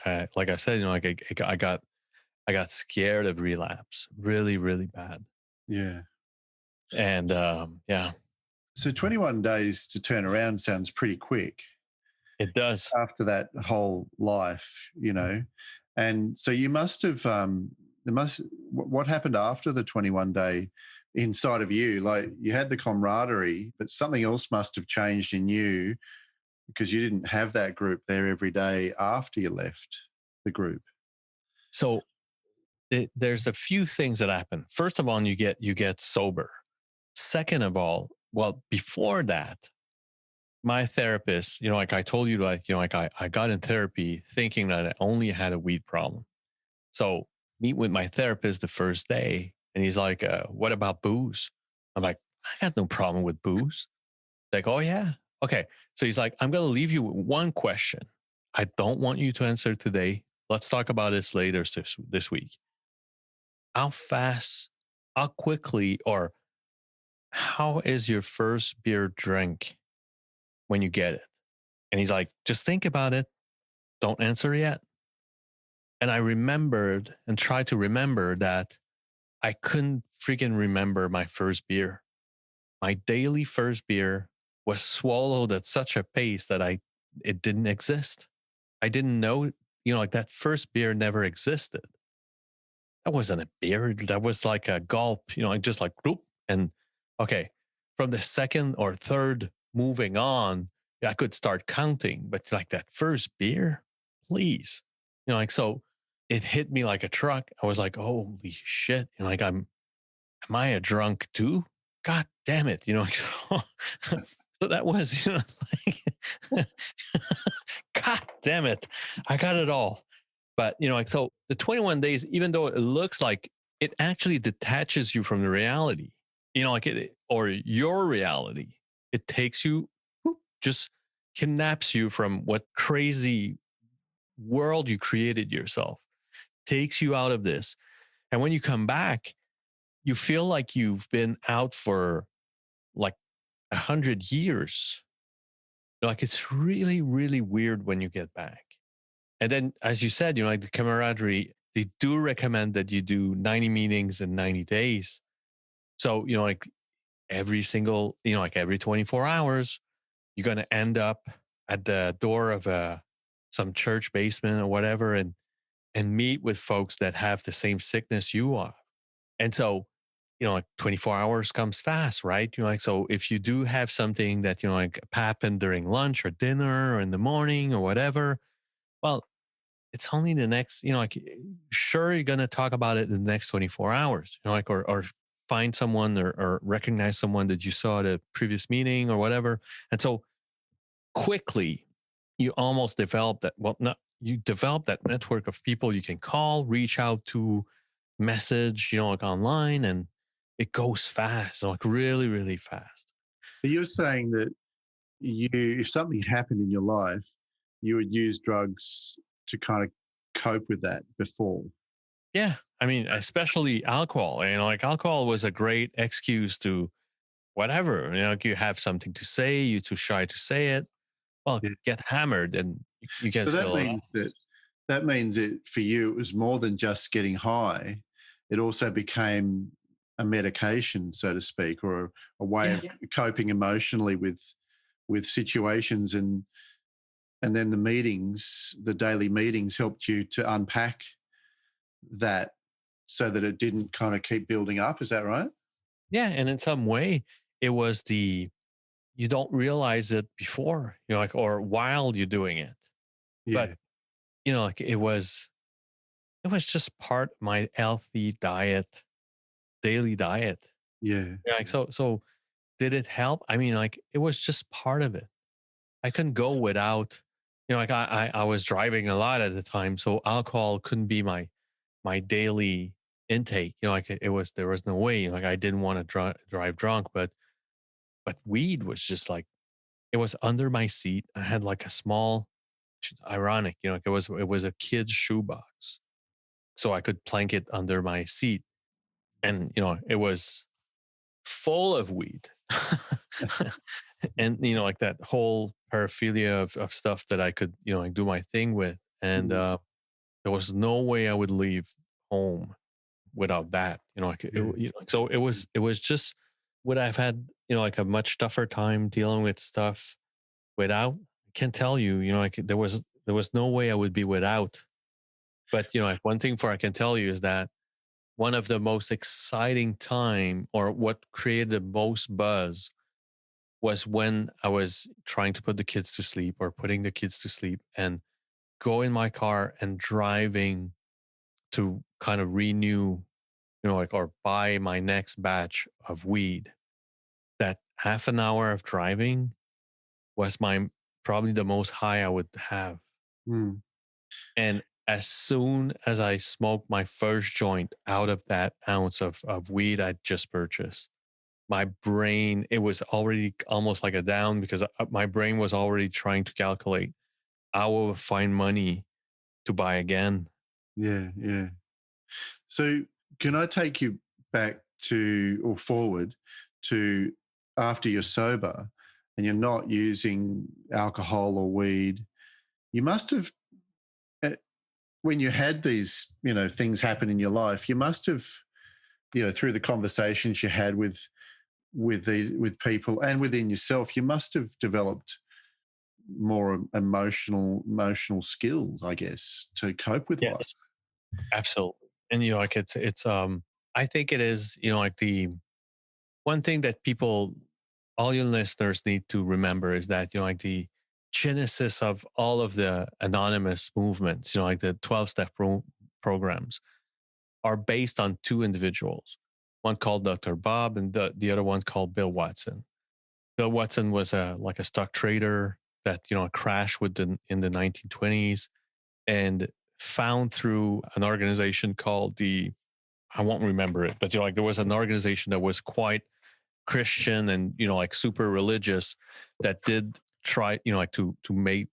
said, like I got scared of relapse really really bad. Yeah. And yeah, So 21 days to turn around sounds pretty quick it does. after that whole life. And so you must have, what happened after the 21 day inside of you? Like you had the camaraderie, but something else must have changed in you because you didn't have that group there every day after you left the group. So there's a few things that happen. First of all, you get sober. Second of all, well, before that, my therapist, like I told you, like, like I got in therapy thinking that I only had a weed problem. So meet with my therapist the first day, and he's like, "What about booze?" I'm like, "I got no problem with booze." Like, "Oh yeah, okay." So he's like, "I'm gonna leave you with one question. I don't want you to answer today. Let's talk about this later this week. How fast, how quickly, or how is your first beer drink when you get it?" And he's like, "Just think about it. Don't answer yet." And I remembered and tried to remember that I couldn't freaking remember my first beer. My daily first beer was swallowed at such a pace that it didn't exist. I didn't know, like that first beer never existed. That wasn't a beer. That was like a gulp, like just like group. And okay, from the second or third moving on, I could start counting. But like that first beer, please, like so, it hit me like a truck. I was like, holy shit! Like am I a drunk too? God damn it! So that was, like, God damn it! I got it all. But like so, the 21 days, even though it looks like it actually detaches you from the reality, like it or your reality, it takes you, just kidnaps you from what crazy world you created yourself takes you out of this. And when you come back, you feel like you've been out for like 100 years. Like it's really, really weird when you get back. And then, as you said, like the camaraderie, they do recommend that you do 90 meetings in 90 days. So, like every single, like every 24 hours, you're going to end up at the door of some church basement or whatever and meet with folks that have the same sickness you are. And so, like 24 hours comes fast, right? Like, so if you do have something that, like happened during lunch or dinner or in the morning or whatever, well, it's only the next, like, sure, you're going to talk about it in the next 24 hours, like, or find someone or recognize someone that you saw at a previous meeting or whatever. And so quickly, you almost develop that. Well, not you develop that network of people you can call, reach out to, message, like online, and it goes fast, like really, really fast. So you're saying that if something happened in your life, you would use drugs to kind of cope with that before. Yeah. I mean, especially alcohol. Like alcohol was a great excuse to whatever. Like you have something to say, you're too shy to say it. Well, Yeah. get hammered and you can So still. that means it for you. It was more than just getting high. It also became a medication, so to speak, or a way of coping emotionally with situations, and then the daily meetings helped you to unpack that so that it didn't kind of keep building up. Is that right? Yeah. And in some way, it was you don't realize it before, like, or while you're doing it. Yeah. But, like it was just part of my healthy diet, daily diet. Yeah. Like, so did it help? I mean, like it was just part of it. I couldn't go without, like I was driving a lot at the time. So alcohol couldn't be my daily intake. Like there was no way, like I didn't want to drive drunk, but weed was just like, it was under my seat. I had like a small, which is ironic, like it was a kid's shoebox. So I could plank it under my seat. And, it was full of weed. And, like that whole paraphilia of stuff that I could, like do my thing with. And there was no way I would leave home without that. Like so it was just, would I've had, like a much tougher time dealing with stuff without? I can't tell you, like there was no way I would be without. But like one thing I can tell you is that one of the most exciting time, or what created the most buzz, was when I was trying to put the kids to sleep or putting the kids to sleep and go in my car and driving to kind of renew, like, or buy my next batch of weed. That half an hour of driving was probably the most high I would have. Mm. And as soon as I smoked my first joint out of that ounce of weed I just purchased, my brain, it was already almost like a down, because my brain was already trying to calculate I will find money to buy again. Yeah. Yeah. So can I take you back to or forward to after you're sober and you're not using alcohol or weed? You must have, uh, when you had these, things happen in your life, you must have, through the conversations you had with people and within yourself, you must have developed more emotional skills, I guess, to cope with life. Yes, absolutely. And like it's I think it is, like the one thing that all your listeners need to remember is that, like the genesis of all of the anonymous movements, like the 12-step programs, are based on two individuals, one called Dr. Bob and the other one called Bill Watson. Bill Watson was like a stock trader that, crashed in the 1920s, and found through an organization called I won't remember it, but like there was an organization that was quite Christian and, like super religious, that did try, like to make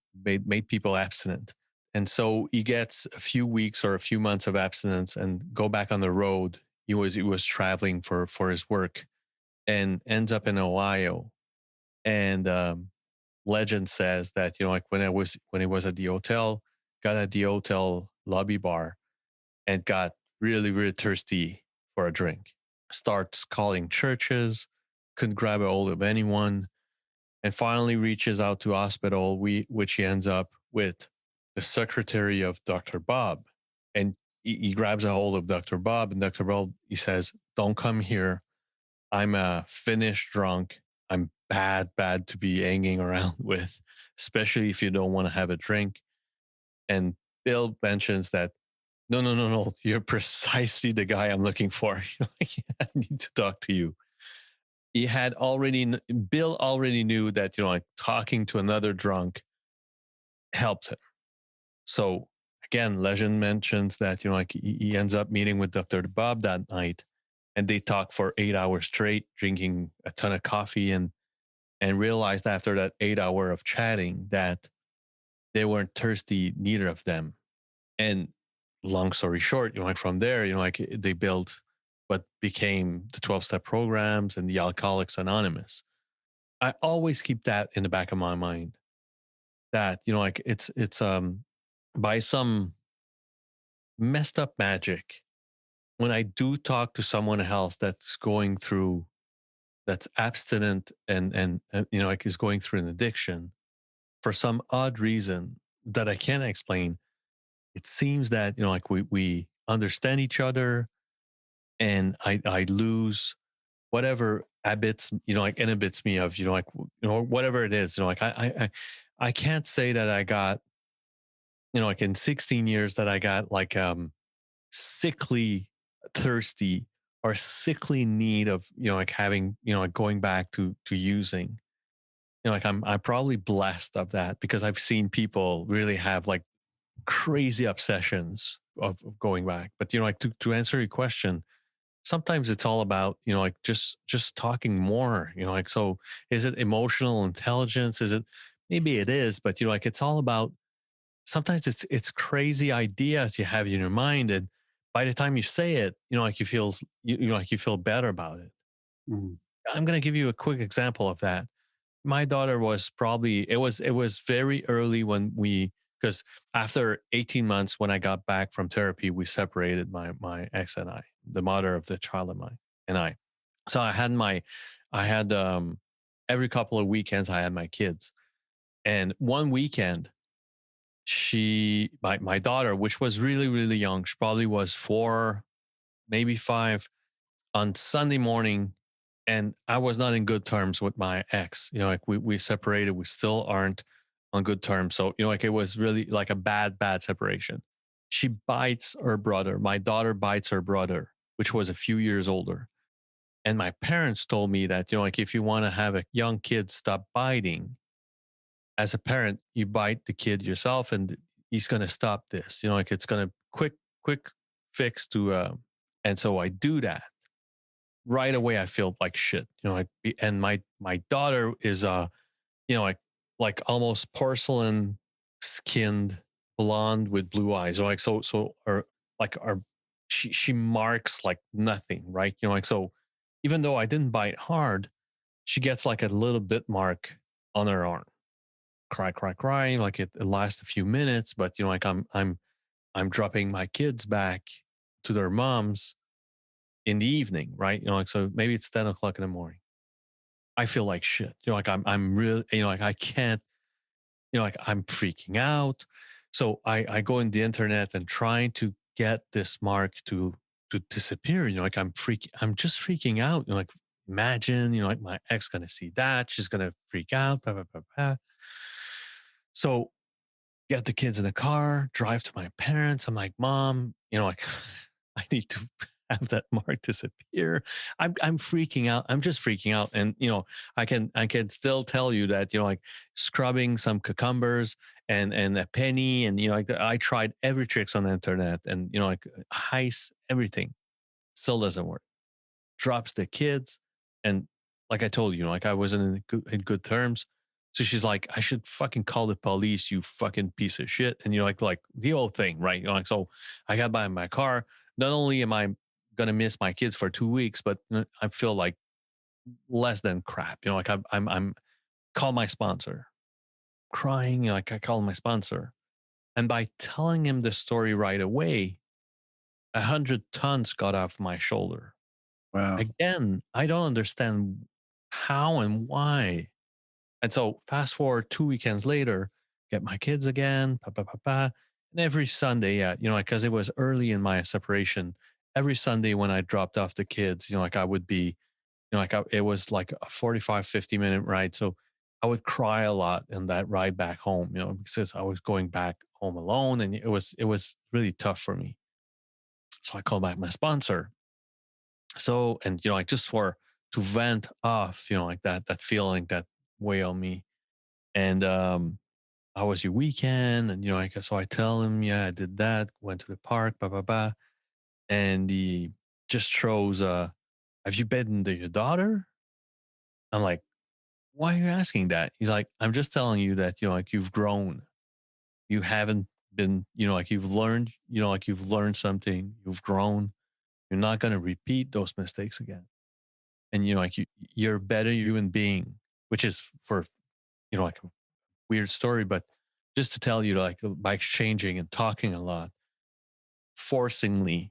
people abstinent. And so he gets a few weeks or a few months of abstinence and go back on the road. He was traveling for his work and ends up in Ohio. And legend says that like when he was at the hotel, got at the hotel lobby bar and got really really thirsty for a drink. Starts calling churches, couldn't grab a hold of anyone, and finally reaches out to hospital. Which he ends up with the secretary of Dr. Bob, and he grabs a hold of Dr. Bob, and Dr. Bob he says, "Don't come here. I'm a finished drunk. I'm bad to be hanging around with, especially if you don't want to have a drink." And Bill mentions that, no, no, no, no, you're precisely the guy I'm looking for. Like, I need to talk to you. He had already, Bill already knew that, like talking to another drunk helped him. So again, legend mentions that, like he ends up meeting with Dr. Bob that night and they talk for 8 hours straight, drinking a ton of coffee and realized after that 8 hour of chatting that they weren't thirsty, neither of them. And long story short, like from there, like they built what became the 12-step programs and the Alcoholics Anonymous. I always keep that in the back of my mind that, like it's by some messed up magic, when I do talk to someone else that's abstinent and like is going through an addiction for some odd reason that I can't explain, it seems that like we understand each other, and I lose whatever habits like inhibits me of like whatever it is, like I can't say that I got like in 16 years that I got like sickly thirsty or sickly need of like having like going back to using. Like I'm probably blessed of that because I've seen people really have like crazy obsessions of going back. But like to answer your question, sometimes it's all about like just talking more. Like, so is it emotional intelligence? Is it, maybe it is, but like it's all about, sometimes it's crazy ideas you have in your mind, and by the time you say it, like like you feel better about it. Mm. I'm going to give you a quick example of that. My daughter was probably, it was very early when we, because after 18 months when I got back from therapy, we separated, my ex and I, the mother of the child and I. So I had every couple of weekends I had my kids. And one weekend, my daughter, which was really really young, she probably was 4, maybe 5, on Sunday morning, and I was not in good terms with my ex. Like we separated, we still aren't on good terms. So like it was really like a bad separation. She bites her brother, my daughter bites her brother, which was a few years older. And my parents told me that like if you want to have a young kid stop biting, as a parent, you bite the kid yourself, and he's going to stop this. Like it's going to quick fix to. And so I do that right away. I feel like shit. And my daughter is like almost porcelain skinned, blonde with blue eyes. Like so, or like our she marks like nothing, right? Like so. Even though I didn't bite hard, she gets like a little bit mark on her arm. Cry, like it lasts a few minutes, but like I'm dropping my kids back to their moms in the evening, right? Like so maybe it's 10 o'clock in the morning. I feel like shit. Like I'm really, like I can't, like I'm freaking out. So I go in the internet and trying to get this mark to disappear. Like I'm just freaking out. Like imagine, like my ex gonna see that, she's gonna freak out. Blah, blah, blah, blah. So get the kids in the car, drive to my parents. I'm like, Mom, like I need to have that mark disappear. I'm freaking out. I'm just freaking out. And I can still tell you that, like scrubbing some cucumbers and a penny, and like I tried every tricks on the internet, and like heist, everything. Still doesn't work. Drops the kids. And like I told you, like I wasn't in good terms. So she's like, I should fucking call the police, you fucking piece of shit. And you're like the old thing, right? You're like, so I got by my car. Not only am I gonna miss my kids for 2 weeks, but I feel like less than crap. Like I'm call my sponsor, crying. Like I call my sponsor, and by telling him the story right away, 100 tons got off my shoulder. Wow. Again, I don't understand how and why. And so fast forward 2 weekends later, get my kids again, pa, pa, pa, pa. And every Sunday, yeah, because it was early in my separation, every Sunday when I dropped off the kids, like I would be, it was like a 45, 50-minute ride. So I would cry a lot in that ride back home, because I was going back home alone and it was really tough for me. So I called back my sponsor. So, and, like just to vent off, like that feeling that weigh on me. And, how was your weekend? And, so I tell him, yeah, I did that, went to the park, blah, blah, blah. And he just throws, have you been to your daughter? I'm like, why are you asking that? He's like, I'm just telling you that, like you've grown. You haven't been, like you've learned something, you've grown. You're not going to repeat those mistakes again. And, like you're a better human being, which is for, like a weird story, but just to tell you, like by exchanging and talking a lot, forcingly,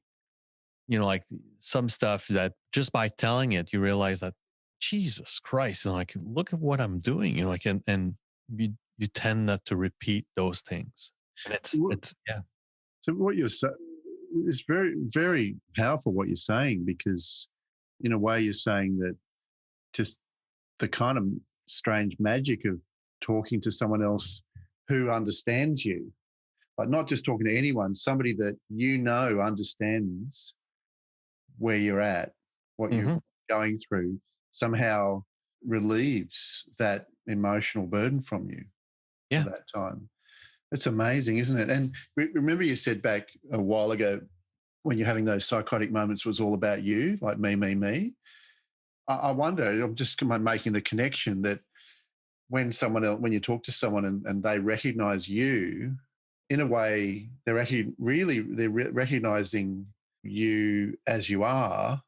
like some stuff that just by telling it, you realize that Jesus Christ, and like look at what I'm doing, like and you tend not to repeat those things, and it's yeah, So what you're saying is very, very powerful what you're saying, because in a way you're saying that just the kind of strange magic of talking to someone else who understands you, like not just talking to anyone, somebody that understands where you're at, what you're hmm going through, somehow relieves that emotional burden from you for yeah, that time. It's amazing, isn't it? And remember you said back a while ago when you're having those psychotic moments, it was all about you, like me, me, me. I wonder, I'm just making the connection that when someone else, when you talk to someone and they recognize you, in a way, they're actually really, recognizing you as you are.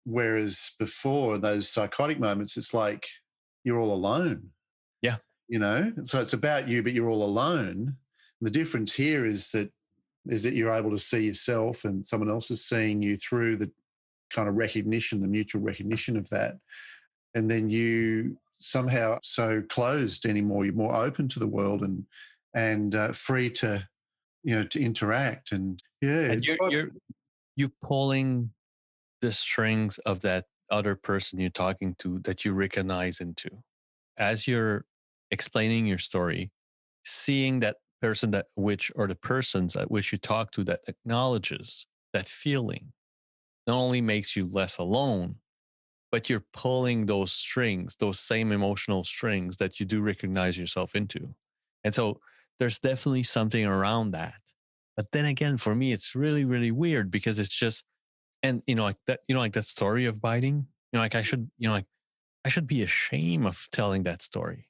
Whereas before those psychotic moments, it's like you're all alone, yeah, So it's about you, but you're all alone. And the difference here is that you're able to see yourself and someone else is seeing you through the kind of recognition, the mutual recognition of that. And then you somehow so closed anymore. You're more open to the world and free to to interact. And yeah, and it's you pulling the strings of that other person you're talking to that you recognize into as you're explaining your story, seeing that person that which or the persons at which you talk to that acknowledges that feeling not only makes you less alone, but you're pulling those strings, those same emotional strings that you do recognize yourself into. And so there's definitely something around that. But then again, for me, it's really, really weird because it's just, and like that, like that story of biting, like I should, like I should be ashamed of telling that story,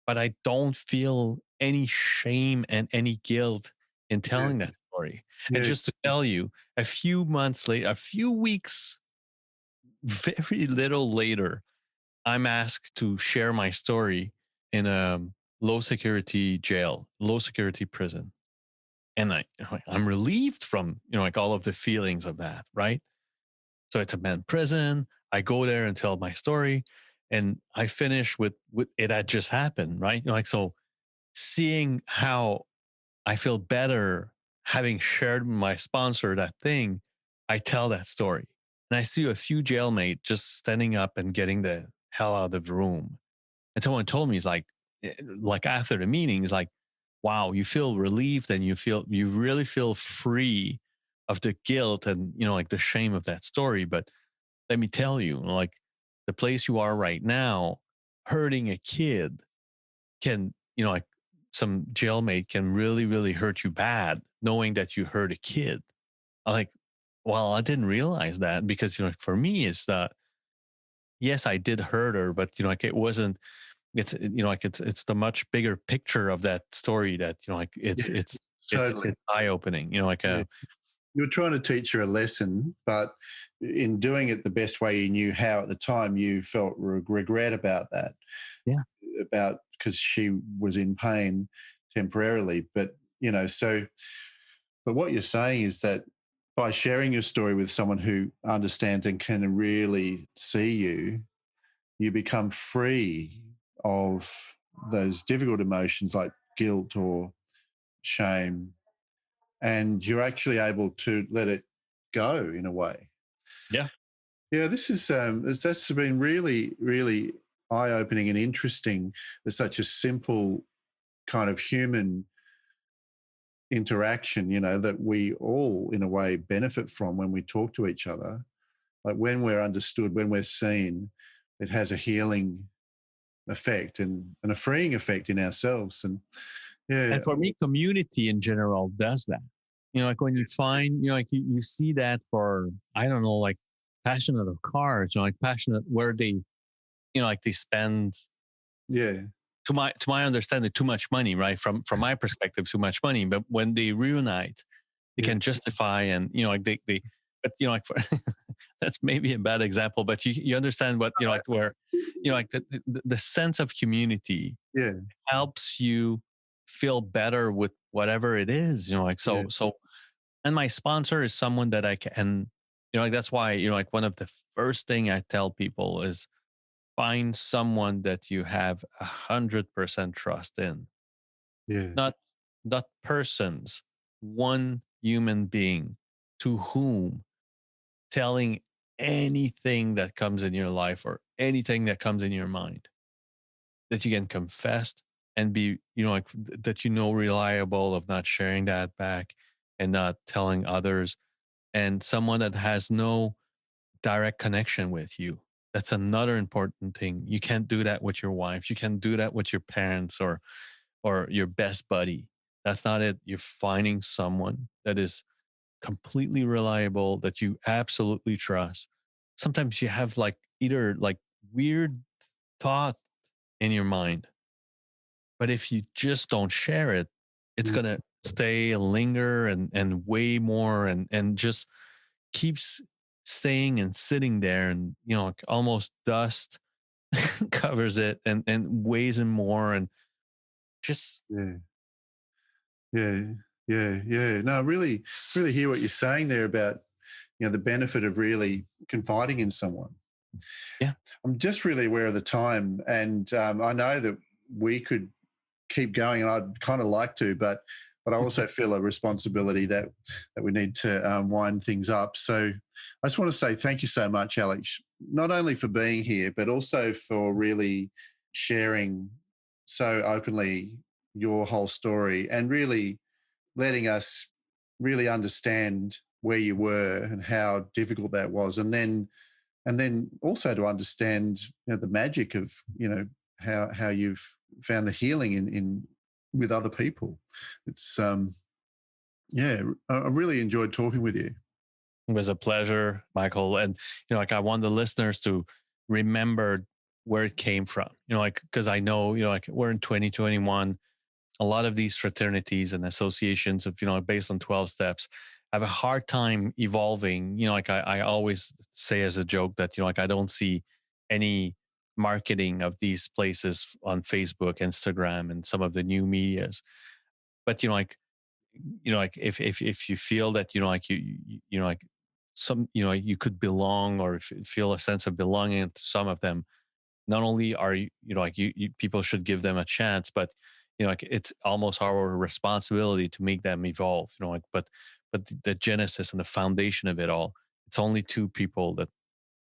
but I don't feel any shame and any guilt in yeah, telling that story. And yeah, just to tell you, a few months later, a few weeks, very little later, I'm asked to share my story in a low security jail, low security prison. And I'm relieved from, like all of the feelings of that, right? So it's a men's prison. I go there and tell my story and I finish with it had just happened, right? Like, so seeing how I feel better having shared with my sponsor that thing, I tell that story. And I see a few jailmates just standing up and getting the hell out of the room. And someone told me, he's like after the meeting, he's like, wow, you feel relieved and you really feel free of the guilt and, like the shame of that story. But let me tell you, like the place you are right now, hurting a kid can, like some jailmate can really, really hurt you bad knowing that you hurt a kid. I'm like, well, I didn't realize that because, for me, it's that, yes, I did hurt her, but, like it wasn't, it's the much bigger picture of that story that, Yeah, it's totally. eye opening, like Yeah. You were trying to teach her a lesson, but in doing it the best way you knew how at the time, you felt regret about that. Yeah. About because she was in pain temporarily. But, but what you're saying is that by sharing your story with someone who understands and can really see you, you become free of those difficult emotions like guilt or shame, and you're actually able to let it go in a way. Yeah. Yeah, this is that's been really, really eye-opening and interesting. There's such a simple kind of human interaction, that we all in a way benefit from when we talk to each other. Like when we're understood, when we're seen, it has a healing effect and a freeing effect in ourselves. And yeah, And for me, community in general does that. Like when you find, like you see that for, I don't know, like passionate of cars, like passionate where they, like they spend, yeah, to my understanding, too much money, right? From my perspective, too much money. But when they reunite, they yeah, can justify, and like they but like that's maybe a bad example, but you understand what, like where, like the sense of community yeah, helps you feel better with whatever it is, like yeah, so. And my sponsor is someone that I can, like that's why, like one of the first thing I tell people is find someone that you have 100% trust in, yeah, not persons, one human being to whom telling anything that comes in your life or anything that comes in your mind that you can confess and be, like that, reliable of not sharing that back and not telling others, and someone that has no direct connection with you. That's another important thing. You can't do that with your wife. You can't do that with your parents or your best buddy. That's not it. You're finding someone that is completely reliable, that you absolutely trust. Sometimes you have like either like weird thought in your mind, but if you just don't share it, it's yeah, gonna stay, linger, and way more, and just keeps staying and sitting there, and like almost dust covers it and weighs in more, and just yeah. Yeah, yeah, yeah. No, I really, really hear what you're saying there about the benefit of really confiding in someone. yeah. I'm just really aware of the time, and I know that we could keep going, and I'd kind of like to, but I also feel a responsibility that we need to wind things up. So I just want to say thank you so much, Alex, not only for being here, but also for really sharing so openly your whole story and really letting us really understand where you were and how difficult that was, and then also to understand the magic of how you've found the healing in with other people. It's yeah, I really enjoyed talking with you. It was a pleasure, Michael. And, like I want the listeners to remember where it came from, like, because I know, like we're in 2021. A lot of these fraternities and associations of, based on 12 steps have a hard time evolving. Like I always say as a joke that, like I don't see any marketing of these places on Facebook, Instagram, and some of the new medias. But, like if you feel that, like like some, you could belong or feel a sense of belonging to some of them, not only are like you people should give them a chance, but like it's almost our responsibility to make them evolve, like but the genesis and the foundation of it all, it's only two people that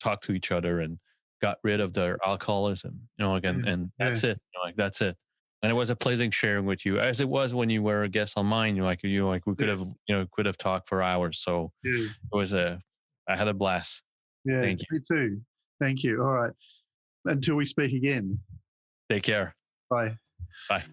talk to each other and got rid of their alcoholism, Yeah, again, and yeah, that's it, like that's it. And it was a pleasure sharing with you, as it was when you were a guest on mine. Like we yeah, could have talked for hours. So yeah, it was I had a blast. yeah. Thank you. Me too. Thank you. All right. Until we speak again. Take care. Bye. Bye.